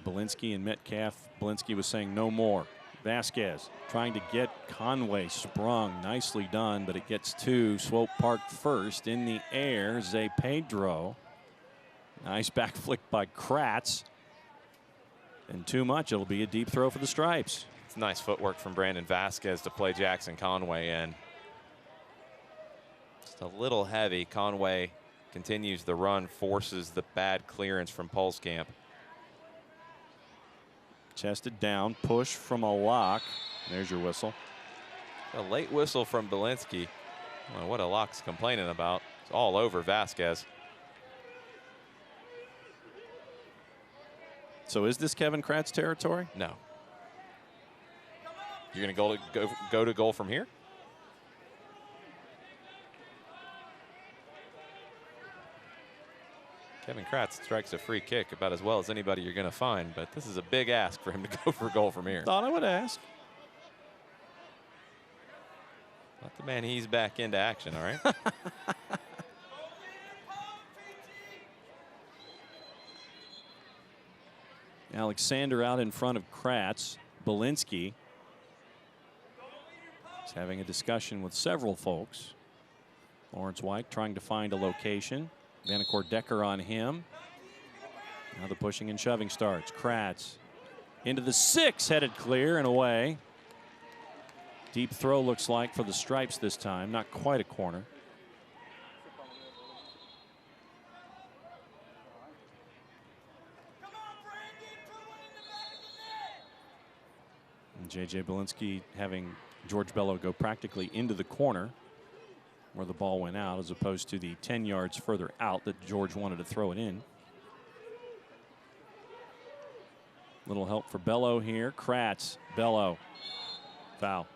Belinsky and Metcalf. Belinsky was saying no more. Vasquez trying to get Conway sprung. Nicely done, but it gets to Swope Park first. In the air, Zay Pedro. Nice back flick by Kratz. And too much, it'll be a deep throw for the Stripes. It's nice footwork from Brandon Vasquez to play Jackson Conway in. Just a little heavy. Conway continues the run, forces the bad clearance from Pulskamp. Chested down, push from a lock. There's your whistle. A late whistle from Belinsky. Well, what a lock's complaining about. It's all over Vasquez. So is this Kevin Kratz territory? No. You're going to go to goal from here? Kevin Kratz strikes a free kick about as well as anybody you're going to find, but this is a big ask for him to go for goal from here. Thought I would ask. Let the man ease back into action, all right? Alexander out in front of Kratz. Belinsky is having a discussion with several folks. Lawrence Wyke trying to find a location. Vanacore Decker on him. Now the pushing and shoving starts. Kratz into the 6, headed clear and away. Deep throw looks like for the Stripes this time. Not quite a corner. And J.J. Belinsky having George Bello go practically into the corner where the ball went out, as opposed to the 10 yards further out that George wanted to throw it in. Little help for Bello here. Kratz, Bello, foul.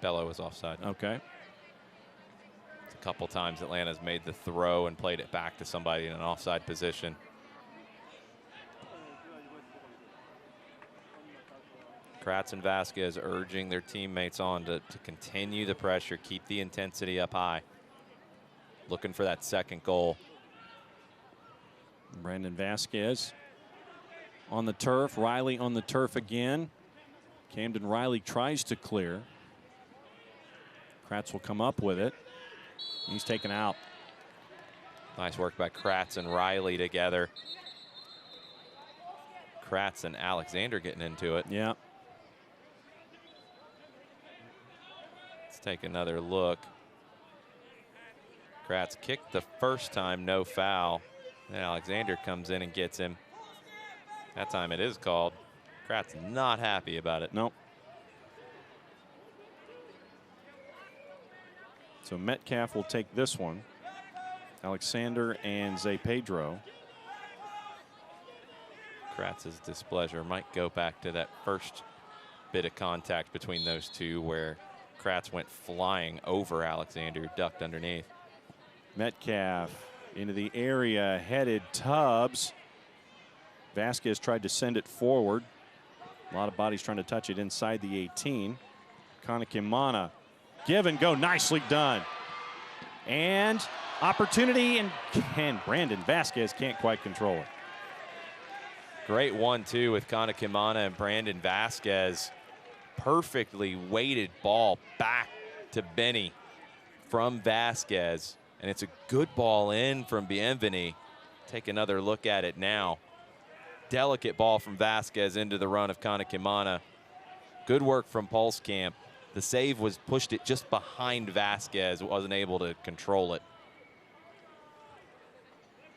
Bello was offside. Okay. A couple times Atlanta's made the throw and played it back to somebody in an offside position. Kratz and Vasquez urging their teammates on to continue the pressure, keep the intensity up high. Looking for that second goal. Brandon Vasquez on the turf. Riley on the turf again. Camden Riley tries to clear. Kratz will come up with it. He's taken out. Nice work by Kratz and Riley together. Kratz and Alexander getting into it. Yeah. Let's take another look. Kratz kicked the first time, no foul. Then Alexander comes in and gets him. That time it is called. Kratz not happy about it. Nope. So Metcalf will take this one. Alexander and Zay Pedro. Kratz's displeasure might go back to that first bit of contact between those two where Kratz went flying over Alexander, ducked underneath. Metcalf into the area, headed Tubbs. Vasquez tried to send it forward. A lot of bodies trying to touch it inside the 18. Kanekimana, give and go, nicely done. And opportunity, and Brandon Vasquez can't quite control it. Great 1-2 with Kanekimana and Brandon Vasquez. Perfectly weighted ball back to Benny from Vasquez. And it's a good ball in from Bienveni. Take another look at it now. Delicate ball from Vasquez into the run of Kanekimana. Good work from Pulskamp. The save was pushed it just behind Vasquez. Wasn't able to control it.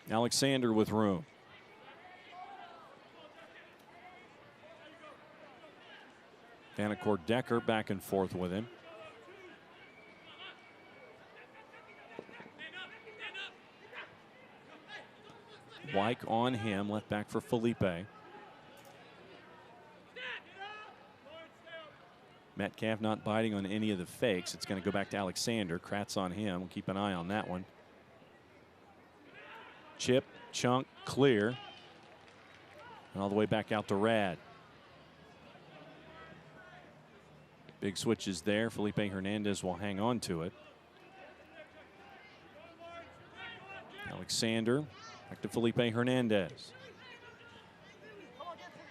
Alexander with room. Vanacore Decker back and forth with him. Wyke on him, left back for Felipe. Metcalf not biting on any of the fakes. It's going to go back to Alexander. Kratz on him. We'll keep an eye on that one. Chip, chunk, clear. And all the way back out to Rad. Big switches there. Felipe Hernandez will hang on to it. Alexander back to Felipe Hernandez.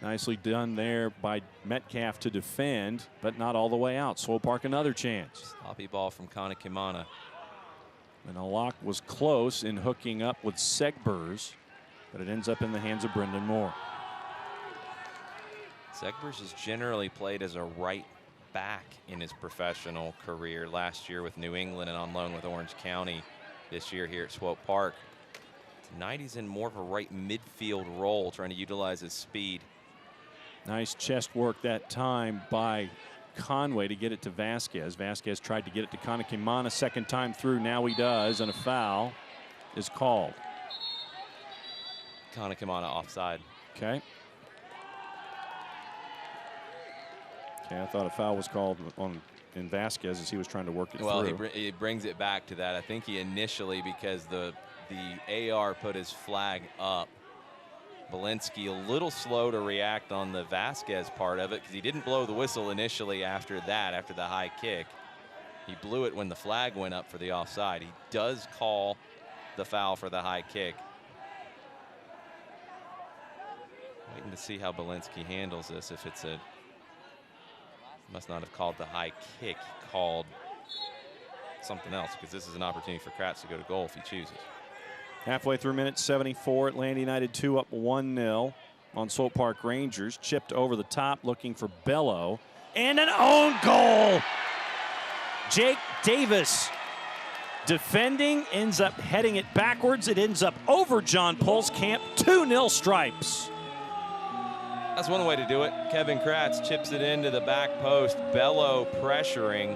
Nicely done there by Metcalf to defend, but not all the way out. Swope Park another chance. Sloppy ball from Kanakimana. And Alak was close in hooking up with Segbers, but it ends up in the hands of Brendan Moore. Segbers has generally played as a right back in his professional career. Last year with New England and on loan with Orange County. This year here at Swope Park. Tonight he's in more of a right midfield role, trying to utilize his speed. Nice chest work that time by Conway to get it to Vasquez. Vasquez tried to get it to Kanakimana second time through. Now he does, and a foul is called. Kanakimana offside. Okay. Okay, I thought a foul was called in Vasquez as he was trying to work it through. Well, he brings it back to that. I think he initially, because the AR put his flag up, Belinsky a little slow to react on the Vasquez part of it because he didn't blow the whistle initially after that, after the high kick. He blew it when the flag went up for the offside. He does call the foul for the high kick. Waiting to see how Belinsky handles this. If it's a, must not have called the high kick, he called something else, because this is an opportunity for Kratz to go to goal if he chooses. Halfway through minute 74, Atlanta United 2 up 1-0 on Swope Park Rangers. Chipped over the top, looking for Bello. And an own goal! Jake Davis defending, ends up heading it backwards. It ends up over John Pulskamp. 2-0 Stripes. That's one way to do it. Kevin Kratz chips it into the back post. Bello pressuring.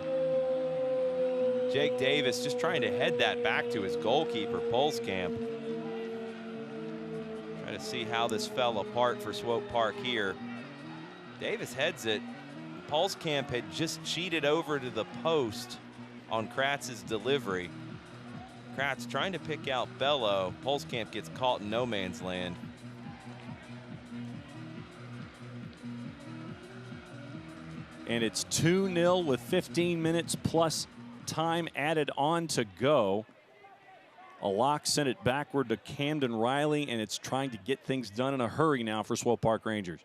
Jake Davis just trying to head that back to his goalkeeper, Pulskamp. Try to see how this fell apart for Swope Park here. Davis heads it. Pulskamp had just cheated over to the post on Kratz's delivery. Kratz trying to pick out Bello. Pulskamp gets caught in no man's land. And it's 2-0 with 15 minutes plus time added on to go. A lock sent it backward to Camden Riley, and it's trying to get things done in a hurry now for Swope Park Rangers.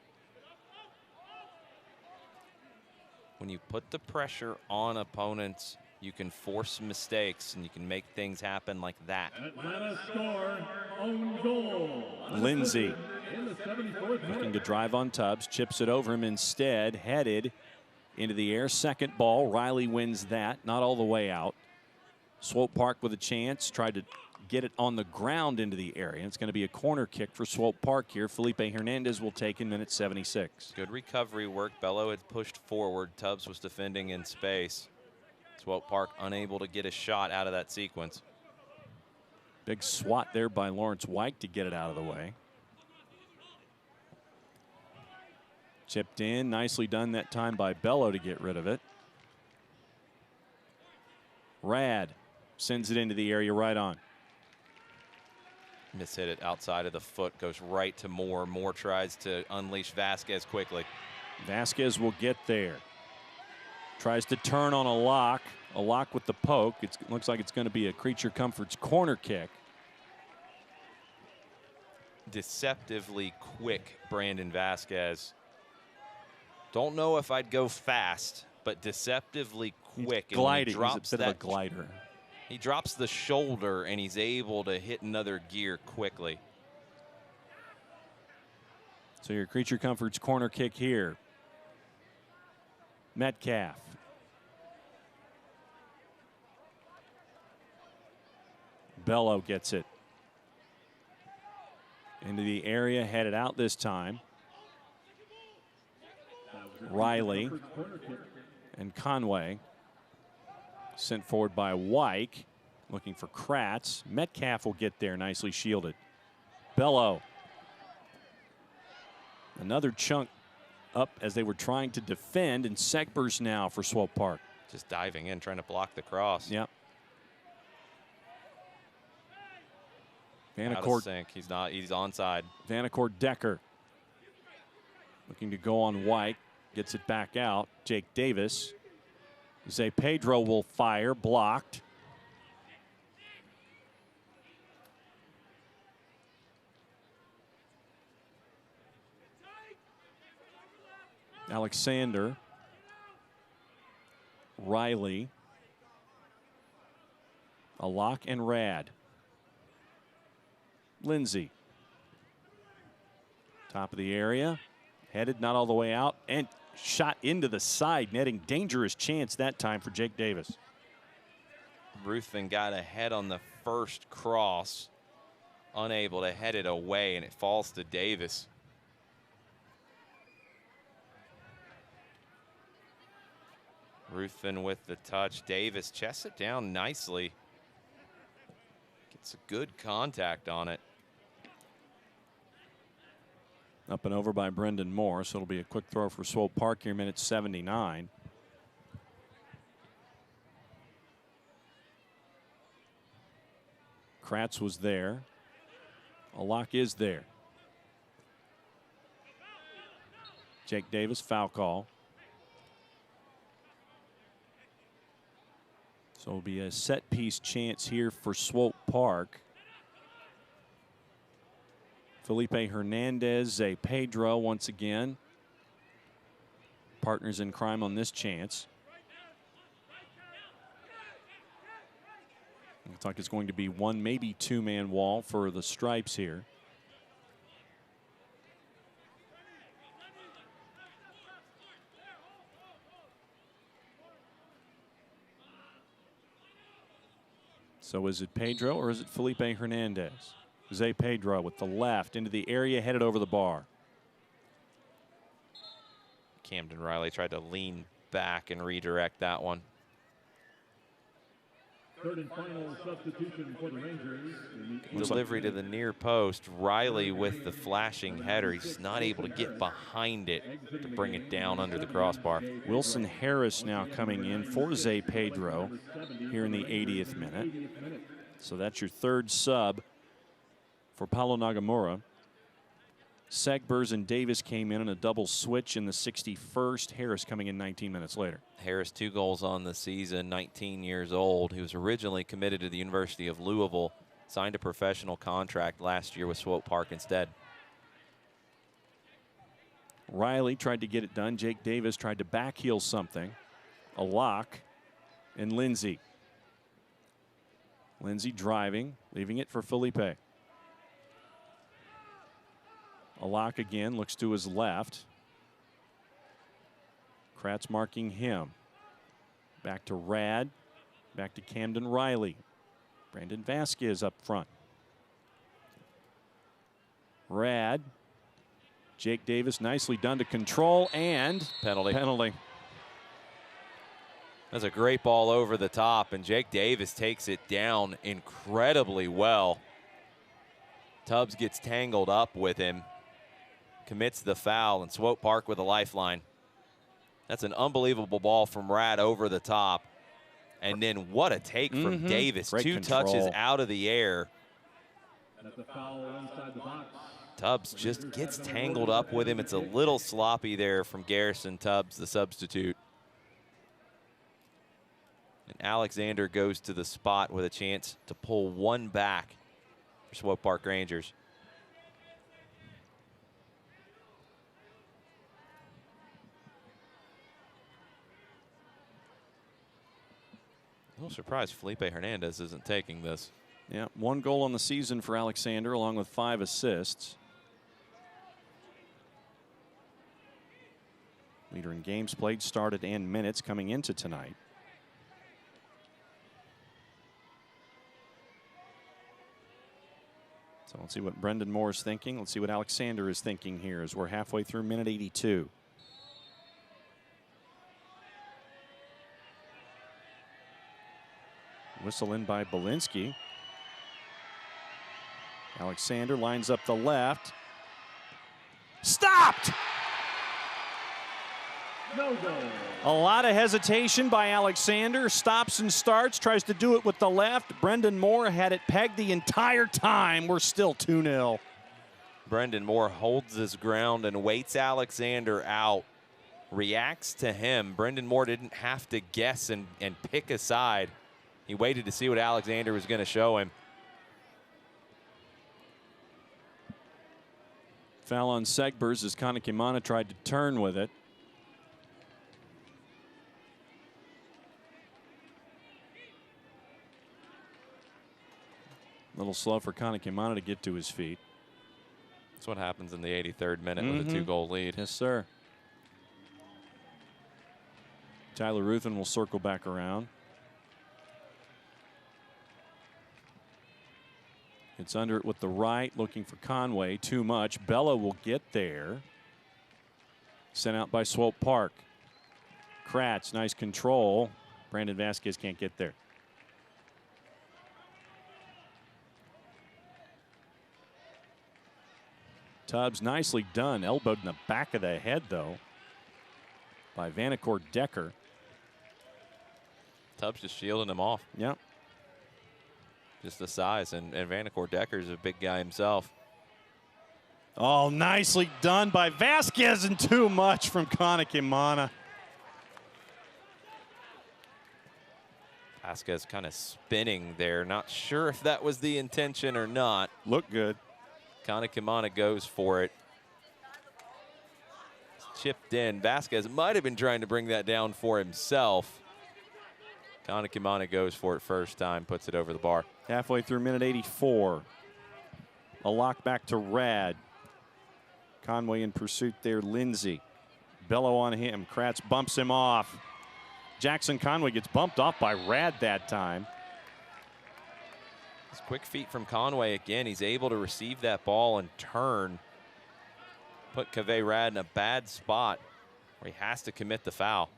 When you put the pressure on opponents, you can force mistakes and you can make things happen like that. Atlanta score, own goal. Lindsay looking to drive on Tubbs, chips it over him instead, headed into the air. Second ball, Riley wins that, not all the way out. Swope Park with a chance, tried to get it on the ground into the area. It's going to be a corner kick for Swope Park here. Felipe Hernandez will take in minute 76. Good recovery work. Bello had pushed forward. Tubbs was defending in space. Swope Park unable to get a shot out of that sequence. Big swat there by Lawrence Wyke to get it out of the way. Chipped in, nicely done that time by Bello to get rid of it. Rad sends it into the area right on. Mishit it outside of the foot, goes right to Moore. Moore tries to unleash Vasquez quickly. Vasquez will get there. Tries to turn on a lock with the poke. It looks like it's going to be a Creature Comforts corner kick. Deceptively quick Brandon Vasquez. Don't know if I'd go fast, but deceptively quick. He's gliding. He's a bit of a glider. He drops the shoulder and he's able to hit another gear quickly. So your Creature Comforts corner kick here. Metcalf. Bello gets it. Into the area, headed out this time. Riley and Conway. Sent forward by Wyke. Looking for Kratz. Metcalf will get there, nicely shielded. Bello. Another chunk up as they were trying to defend, and Segbers now for Swope Park. Just diving in, trying to block the cross. Yep. Out of sync. He's not. He's onside. Vanacore Decker looking to go on White. Gets it back out. Jake Davis. Zay Pedro will fire. Blocked. Alexander. Riley. Alak and Rad. Lindsay. Top of the area. Headed not all the way out. And shot into the side, netting dangerous chance that time for Jake Davis. Ruthven got ahead on the first cross. Unable to head it away, and it falls to Davis. Ruthven with the touch. Davis chests it down nicely. Gets a good contact on it. Up and over by Brendan Moore, so it'll be a quick throw for Swope Park here, minute 79. Kratz was there. Alak is there. Jake Davis, foul call. So it'll be a set piece chance here for Swope Park. Felipe Hernandez, Zay Pedro once again. Partners in crime on this chance. Looks like it's going to be one, maybe two-man wall for the Stripes here. So is it Pedro or is it Felipe Hernandez? Zay Pedro with the left into the area, headed over the bar. Camden Riley tried to lean back and redirect that one. Third and final substitution for the Rangers. Delivery to the near post. Riley with the flashing header. He's not able to get behind it to bring it down under the crossbar. Wilson Harris now coming in for Zay Pedro here in the 80th minute. So that's your third sub for Paulo Nagamura. Segbers and Davis came in a double switch in the 61st. Harris coming in 19 minutes later. Harris, 2 goals on the season, 19 years old. He was originally committed to the University of Louisville, signed a professional contract last year with Swope Park instead. Riley tried to get it done. Jake Davis tried to backheel something. A lock. And Lindsay. Lindsay driving, leaving it for Felipe. Alak again looks to his left. Kratz marking him. Back to Rad. Back to Camden Riley. Brandon Vasquez up front. Rad. Jake Davis nicely done to control and penalty. That's a great ball over the top, and Jake Davis takes it down incredibly well. Tubbs gets tangled up with him. Commits the foul, and Swope Park with a lifeline. That's an unbelievable ball from Rad over the top. And then what a take from Davis. Great 2 control. touches out of the air. That's a foul inside the box. Tubbs just gets tangled up with him. It's a little sloppy there from Garrison Tubbs, the substitute. And Alexander goes to the spot with a chance to pull one back for Swope Park Rangers. A little surprised Felipe Hernandez isn't taking this. Yeah, 1 goal on the season for Alexander, along with 5 assists. Leader in games played, started, and minutes coming into tonight. So let's see what Brendan Moore is thinking. Let's see what Alexander is thinking here as we're halfway through minute 82. Whistle in by Belinsky. Alexander lines up the left. Stopped! No goal. A lot of hesitation by Alexander. Stops and starts. Tries to do it with the left. Brendan Moore had it pegged the entire time. We're still 2-0. Brendan Moore holds his ground and waits Alexander out. Reacts to him. Brendan Moore didn't have to guess and pick a side. He waited to see what Alexander was going to show him. Foul on Segbers as Kanekimana tried to turn with it. A little slow for Kanekimana to get to his feet. That's what happens in the 83rd minute with a 2-goal lead. Yes, sir. Tyler Ruthven will circle back around. It's under it with the right, looking for Conway. Too much. Bello will get there. Sent out by Swope Park. Kratz, nice control. Brandon Vasquez can't get there. Tubbs, nicely done. Elbowed in the back of the head, though, by Vanacore Decker. Tubbs just shielding him off. Yep. Just the size, and Vanacore Decker's a big guy himself. Oh, nicely done by Vasquez, and too much from Kanekimana. Vasquez kind of spinning there. Not sure if that was the intention or not. Looked good. Kanekimana goes for it. Chipped in. Vasquez might have been trying to bring that down for himself. Kanekimana goes for it first time, puts it over the bar. Halfway through minute 84. A lock back to Rad. Conway in pursuit there, Lindsay. Bello on him. Kratz bumps him off. Jackson Conway gets bumped off by Rad that time. It's quick feet from Conway again. He's able to receive that ball and turn. Put Kaveh Rad in a bad spot where he has to commit the foul.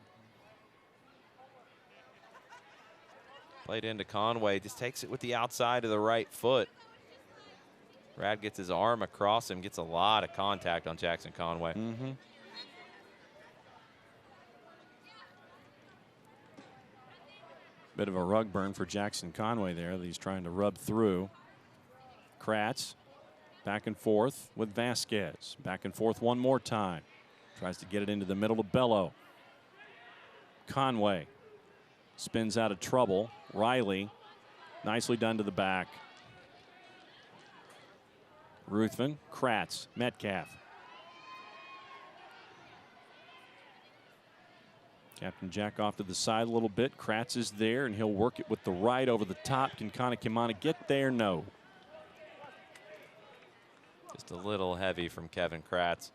Played into Conway, just takes it with the outside of the right foot. Rad gets his arm across him, gets a lot of contact on Jackson Conway. Bit of a rug burn for Jackson Conway there that he's trying to rub through. Kratz back and forth with Vasquez. Back and forth one more time. Tries to get it into the middle of Bello. Conway spins out of trouble. Riley, nicely done to the back. Ruthven, Kratz, Metcalf. Captain Jack off to the side a little bit. Kratz is there, and he'll work it with the right over the top. Can Kanekimana get there? No. Just a little heavy from Kevin Kratz.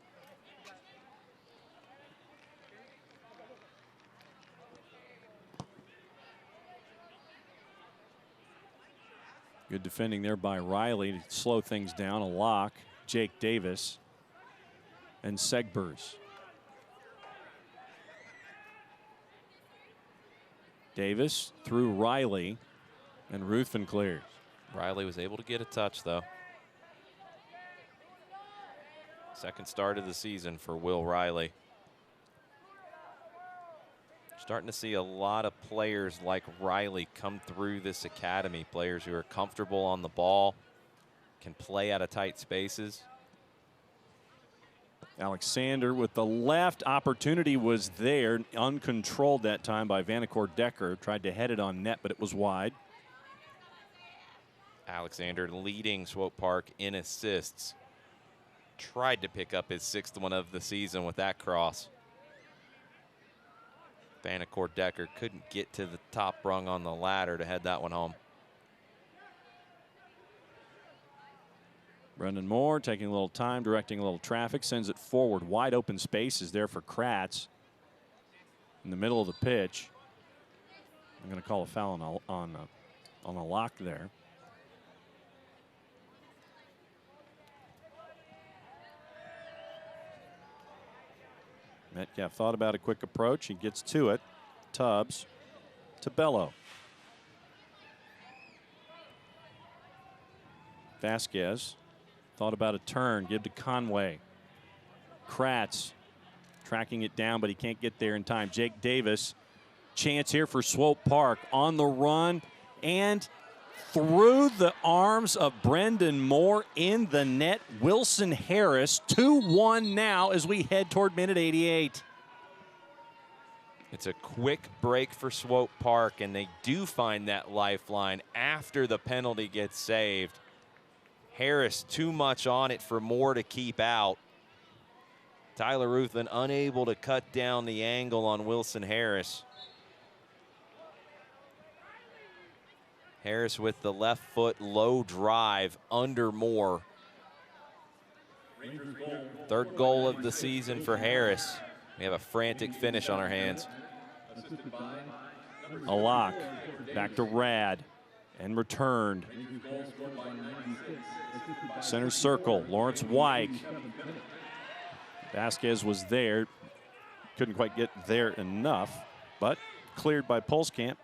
Good defending there by Riley to slow things down. A lock. Jake Davis and Segbers. Davis through Riley, and Ruthven clears. Riley was able to get a touch, though. Second start of the season for Will Riley. Starting to see a lot of players like Riley come through this academy. Players who are comfortable on the ball, can play out of tight spaces. Alexander with the left. Opportunity was there. Uncontrolled that time by Vanacore Decker. Tried to head it on net, but it was wide. Alexander leading Swope Park in assists. Tried to pick up his 6th one of the season with that cross. Vanacore Decker couldn't get to the top rung on the ladder to head that one home. Brendan Moore taking a little time, directing a little traffic, sends it forward. Wide open spaces there for Kratz in the middle of the pitch. I'm going to call a foul on a lock there. Metcalf thought about a quick approach. He gets to it. Tubbs to Bello. Vasquez thought about a turn, give to Conway. Kratz tracking it down, but he can't get there in time. Jake Davis, chance here for Swope Park on the run and through the arms of Brendan Moore in the net. Wilson Harris, 2-1 now as we head toward minute 88. It's a quick break for Swope Park, and they do find that lifeline after the penalty gets saved. Harris too much on it for Moore to keep out. Tyler Ruthven unable to cut down the angle on Wilson Harris. Harris with the left foot low drive under Moore. Third goal of the season for Harris. We have a frantic finish on our hands. A lock back to Rad and returned. Center circle, Lawrence Wyke. Vasquez was there, couldn't quite get there enough, but cleared by Pulskamp.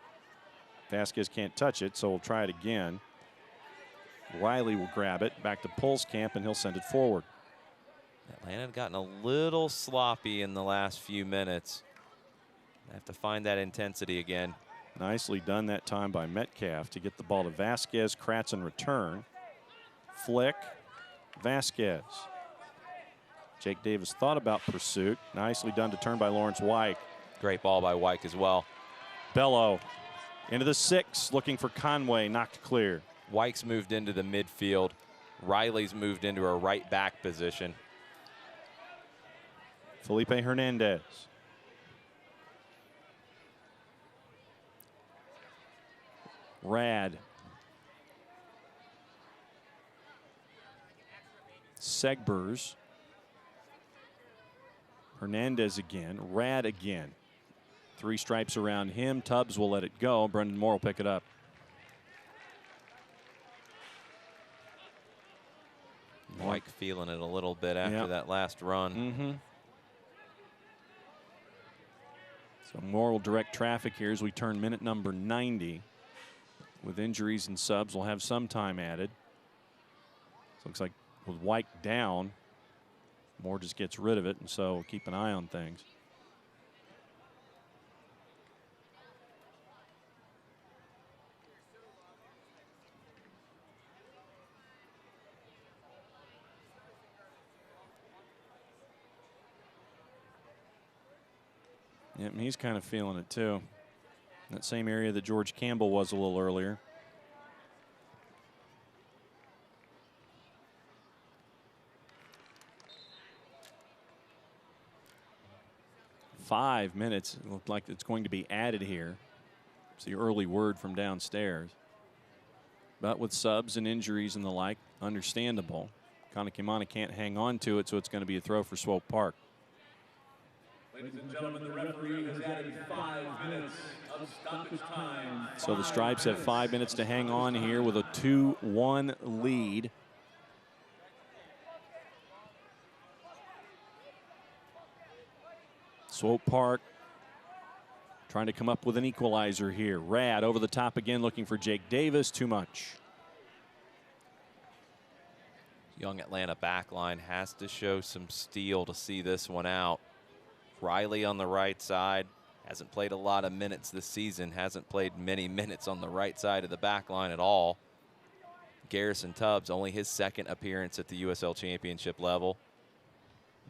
Vasquez can't touch it, so we'll try it again. Riley will grab it back to Pulskamp, and he'll send it forward. Atlanta had gotten a little sloppy in the last few minutes. They have to find that intensity again. Nicely done that time by Metcalf to get the ball to Vasquez. Kratz in return. Flick, Vasquez. Jake Davis thought about pursuit. Nicely done to turn by Lawrence Wyke. Great ball by Wyke as well. Bello into the 6, looking for Conway, knocked clear. Wyke's moved into the midfield. Riley's moved into a right back position. Felipe Hernandez. Rad. Segbers. Hernandez again. Rad again. 3 stripes around him. Tubbs will let it go. Brendan Moore will pick it up. Wyke feeling it a little bit after that last run. So Moore will direct traffic here as we turn minute number 90. With injuries and subs, we'll have some time added. Looks like with Wyke down, Moore just gets rid of it, and so we'll keep an eye on things. Yep, he's kind of feeling it too. That same area that George Campbell was a little earlier. Five minutes look like it's going to be added here. It's the early word from downstairs. But with subs and injuries and the like, understandable. Kanakimana can't hang on to it, so it's going to be a throw for Swope Park. Ladies and gentlemen, the referee has added 5 minutes of stoppage time. So the Stripes have 5 minutes to hang on here with a 2-1 lead. Swope Park trying to come up with an equalizer here. Rad over the top again, looking for Jake Davis. Too much. Young Atlanta backline has to show some steel to see this one out. Riley on the right side hasn't played a lot of minutes this season, hasn't played many minutes on the right side of the back line at all. Garrison Tubbs, only his 2nd appearance at the USL Championship level.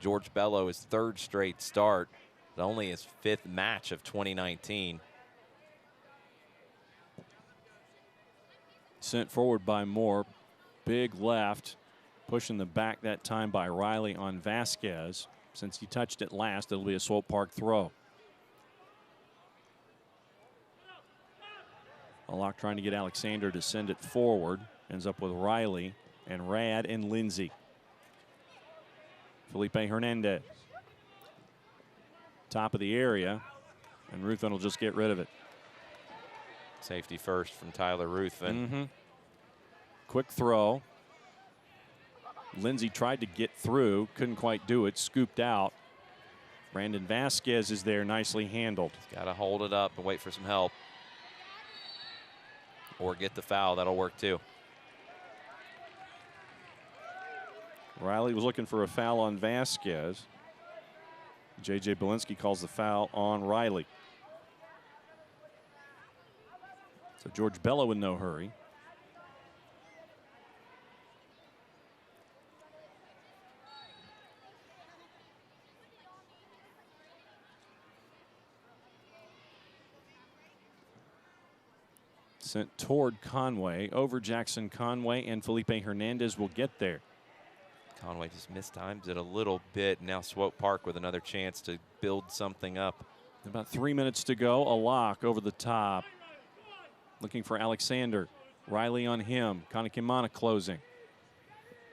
George Bello, his 3rd straight start, but only his 5th match of 2019. Sent forward by Moore. Big left, pushing the back that time by Riley on Vasquez. Since he touched it last, it'll be a Swope Park throw. Alok trying to get Alexander to send it forward. Ends up with Riley and Rad and Lindsay. Felipe Hernandez. Top of the area, and Ruthven will just get rid of it. Safety first from Tyler Ruthven. Quick throw. Lindsay tried to get through, couldn't quite do it, scooped out. Brandon Vasquez is there, nicely handled. Got to hold it up and wait for some help. Or get the foul, that'll work too. Riley was looking for a foul on Vasquez. J.J. Belinsky calls the foul on Riley. So George Bello in no hurry. Sent toward Conway, over Jackson Conway, and Felipe Hernandez will get there. Conway just mistimes it a little bit. Now Swope Park with another chance to build something up. About 3 minutes to go. A lock over the top. Looking for Alexander. Riley on him. Kanakimana closing.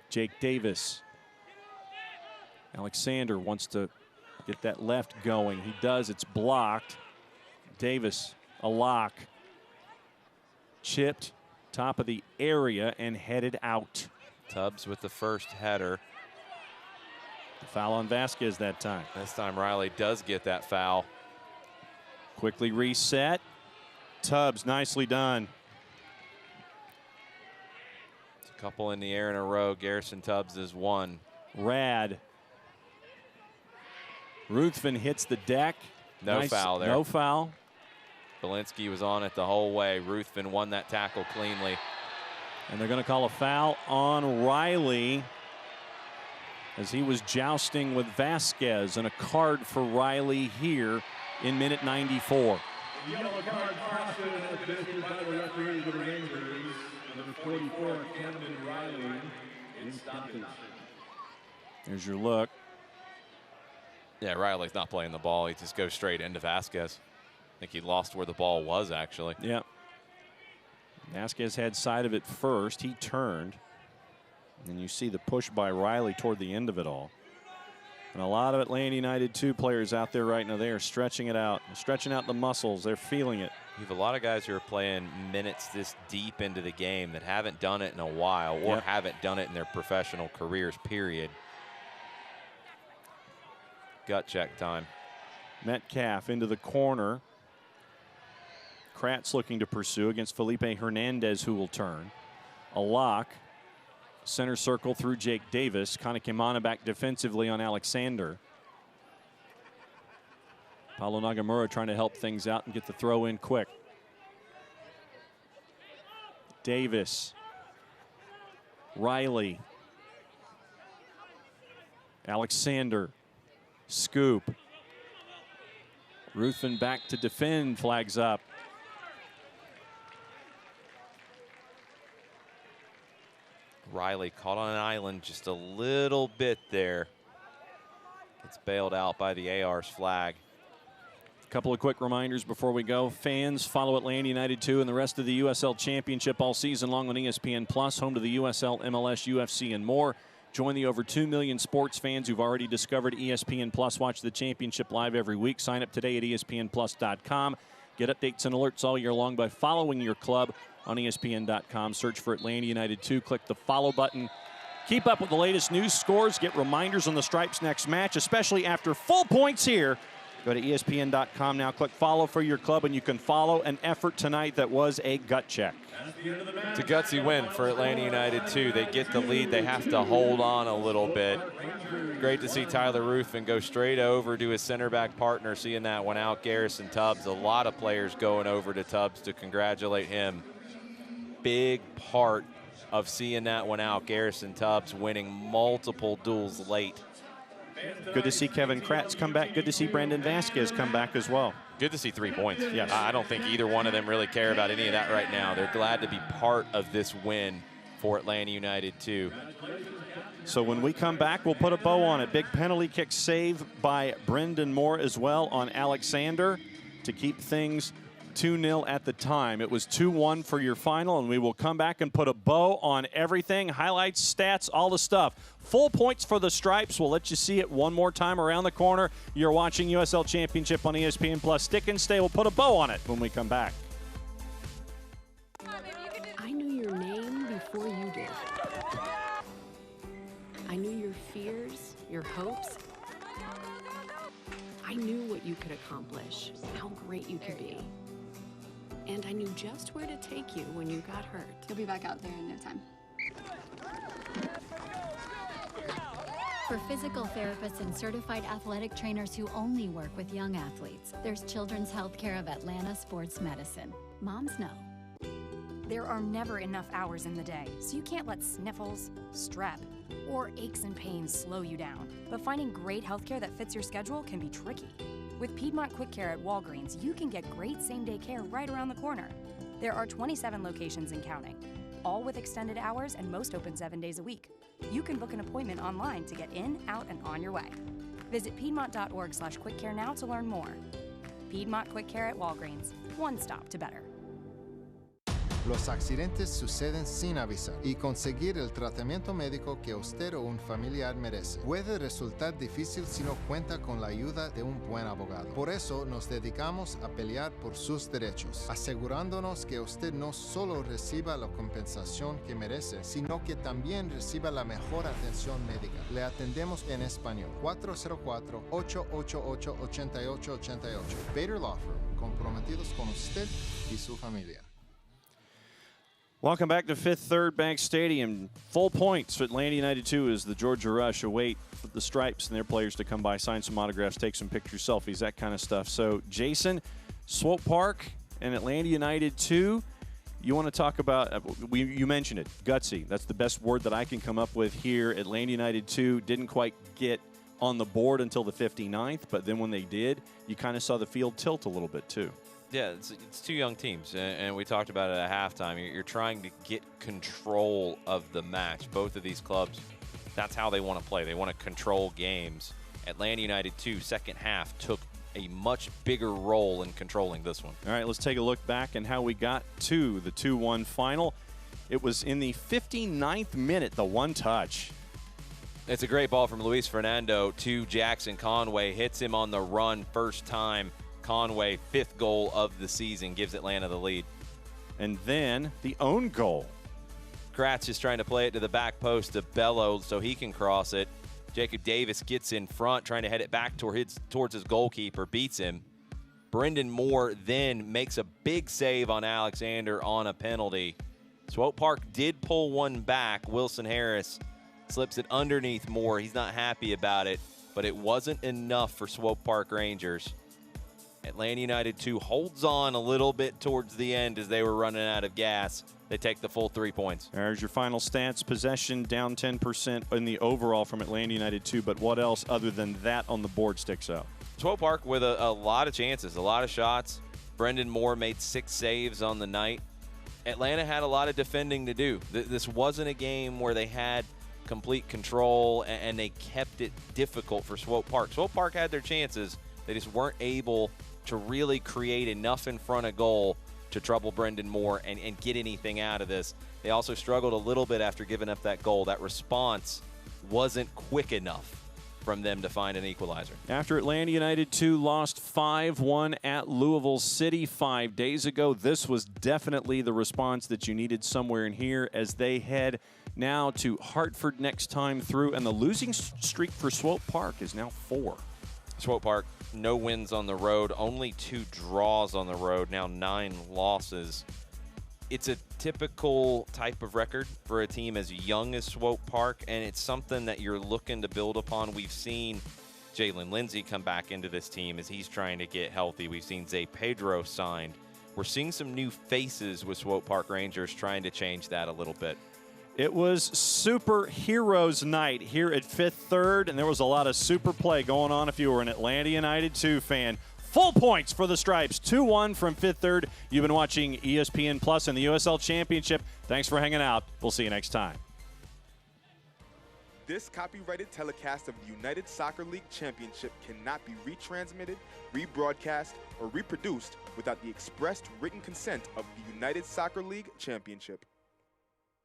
Jake Davis. Alexander wants to get that left going. He does. It's blocked. Davis, a lock. Chipped, top of the area, and headed out. Tubbs with the first header. The foul on Vasquez that time. This time Riley does get that foul. Quickly reset. Tubbs, nicely done. It's a couple in the air in a row. Garrison Tubbs is one. Rad. Ruthven hits the deck. No foul there. No foul. Belinsky was on it the whole way. Ruthven won that tackle cleanly. And they're going to call a foul on Riley as he was jousting with Vasquez, and a card for Riley here in minute 94. Yellow card caution administered by the referee for the injuries. Number 44, Camden Riley, in stoppage. There's your look. Yeah, Riley's not playing the ball. He just goes straight into Vasquez. I think he lost where the ball was, actually. Yeah. Vasquez had sight of it first. He turned. And you see the push by Riley toward the end of it all. And a lot of Atlanta United 2 players out there right now, they are stretching it out, stretching out the muscles. They're feeling it. You have a lot of guys who are playing minutes this deep into the game that haven't done it in a while, or haven't done it in their professional careers, period. Gut check time. Metcalf into the corner. Kratz looking to pursue against Felipe Hernandez, who will turn. A lock. Center circle through Jake Davis. Kanakimana back defensively on Alexander. Paulo Nagamura trying to help things out and get the throw in quick. Davis. Riley. Alexander. Scoop. Ruthven back to defend. Flags up. Riley caught on an island just a little bit there. Gets bailed out by the AR's flag. A couple of quick reminders before we go. Fans, follow Atlanta United 2 and the rest of the USL Championship all season long on ESPN Plus, home to the USL, MLS, UFC, and more. Join the over 2 million sports fans who've already discovered ESPN Plus. Watch the championship live every week. Sign up today at ESPNplus.com. Get updates and alerts all year long by following your club on ESPN.com. Search for Atlanta United 2. Click the follow button. Keep up with the latest news, scores. Get reminders on the Stripes' next match, especially after full points here. Go to ESPN.com now. Click follow for your club, and you can follow an effort tonight that was a gut check. It's a gutsy win for Atlanta United 2. They get the lead. They have to hold on a little bit. Great to see Tyler Ruthven go straight over to his center back partner, seeing that one out, Garrison Tubbs. A lot of players going over to Tubbs to congratulate him. Big part of seeing that one out, Garrison Tubbs winning multiple duels late. Good to see Kevin Kratz come back. Good to see Brandon Vasquez come back as well. Good to see 3 points. Yes. I don't think either one of them really care about any of that right now. They're glad to be part of this win for Atlanta United 2. So when we come back, we'll put a bow on it. Big penalty kick save by Brendan Moore as well on Alexander to keep things 2-0 at the time. It was 2-1 for your final, and we will come back and put a bow on everything. Highlights, stats, all the stuff. Full points for the Stripes. We'll let you see it one more time around the corner. You're watching USL Championship on ESPN Plus. Stick and stay. We'll put a bow on it when we come back. I knew your name before you did. I knew your fears, your hopes. I knew what you could accomplish, how great you could be. And I knew just where to take you when you got hurt. You'll be back out there in no time. For physical therapists and certified athletic trainers who only work with young athletes, there's Children's Healthcare of Atlanta Sports Medicine. Moms know. There are never enough hours in the day, so you can't let sniffles, strep, or aches and pains slow you down. But finding great healthcare that fits your schedule can be tricky. With Piedmont Quick Care at Walgreens, you can get great same-day care right around the corner. There are 27 locations and counting, all with extended hours and most open 7 days a week. You can book an appointment online to get in, out, and on your way. Visit piedmont.org/quickcare now to learn more. Piedmont Quick Care at Walgreens, one stop to better. Los accidentes suceden sin avisar y conseguir el tratamiento médico que usted o un familiar merece puede resultar difícil si no cuenta con la ayuda de un buen abogado. Por eso nos dedicamos a pelear por sus derechos, asegurándonos que usted no solo reciba la compensación que merece, sino que también reciba la mejor atención médica. Le atendemos en español. 404-888-8888. Bader Law Firm, comprometidos con usted y su familia. Welcome back to Fifth Third Bank Stadium. Full points for Atlanta United 2 as the Georgia Rush await the Stripes and their players to come by, sign some autographs, take some pictures, selfies, that kind of stuff. So, Jason, Swope Park and Atlanta United 2, you want to talk about, you mentioned it, gutsy. That's the best word that I can come up with here. Atlanta United 2 didn't quite get on the board until the 59th, but then when they did, you kind of saw the field tilt a little bit too. Yeah, it's two young teams, and we talked about it at halftime. You're trying to get control of the match. Both of these clubs, that's how they want to play. They want to control games. Atlanta United 2, second half, took a much bigger role in controlling this one. All right, let's take a look back and how we got to the 2-1 final. It was in the 59th minute, the one touch. It's a great ball from Luis Fernando to Jackson Conway. Hits him on the run first time. Conway, fifth goal of the season, gives Atlanta the lead. And then the own goal. Kratz is trying to play it to the back post to Bello so he can cross it. Jacob Davis gets in front, trying to head it back towards his goalkeeper, beats him. Brendan Moore then makes a big save on Alexander on a penalty. Swope Park did pull one back. Wilson Harris slips it underneath Moore. He's not happy about it, but it wasn't enough for Swope Park Rangers. Atlanta United 2 holds on a little bit towards the end as they were running out of gas. They take the full 3 points. There's your final stats. Possession down 10% in the overall from Atlanta United 2, but what else other than that on the board sticks out? Swope Park with a lot of chances, a lot of shots. Brendan Moore made 6 saves on the night. Atlanta had a lot of defending to do. This wasn't a game where they had complete control and they kept it difficult for Swope Park. Swope Park had their chances. They just weren't able to really create enough in front of goal to trouble Brendan Moore and get anything out of this. They also struggled a little bit after giving up that goal. That response wasn't quick enough from them to find an equalizer. After Atlanta United 2 lost 5-1 at Louisville City 5 days ago, this was definitely the response that you needed somewhere in here as they head now to Hartford next time through, and the losing streak for Swope Park is now 4. Swope Park, no wins on the road, only 2 draws on the road, now 9 losses. It's a typical type of record for a team as young as Swope Park, and it's something that you're looking to build upon. We've seen Jalen Lindsey come back into this team as he's trying to get healthy. We've seen Zay Pedro signed. We're seeing some new faces with Swope Park Rangers trying to change that a little bit. It was Superheroes Night here at Fifth Third, and there was a lot of super play going on if you were an Atlanta United 2 fan. Full points for the Stripes, 2-1 from Fifth Third. You've been watching ESPN Plus and the USL Championship. Thanks for hanging out. We'll see you next time. This copyrighted telecast of the United Soccer League Championship cannot be retransmitted, rebroadcast, or reproduced without the expressed written consent of the United Soccer League Championship.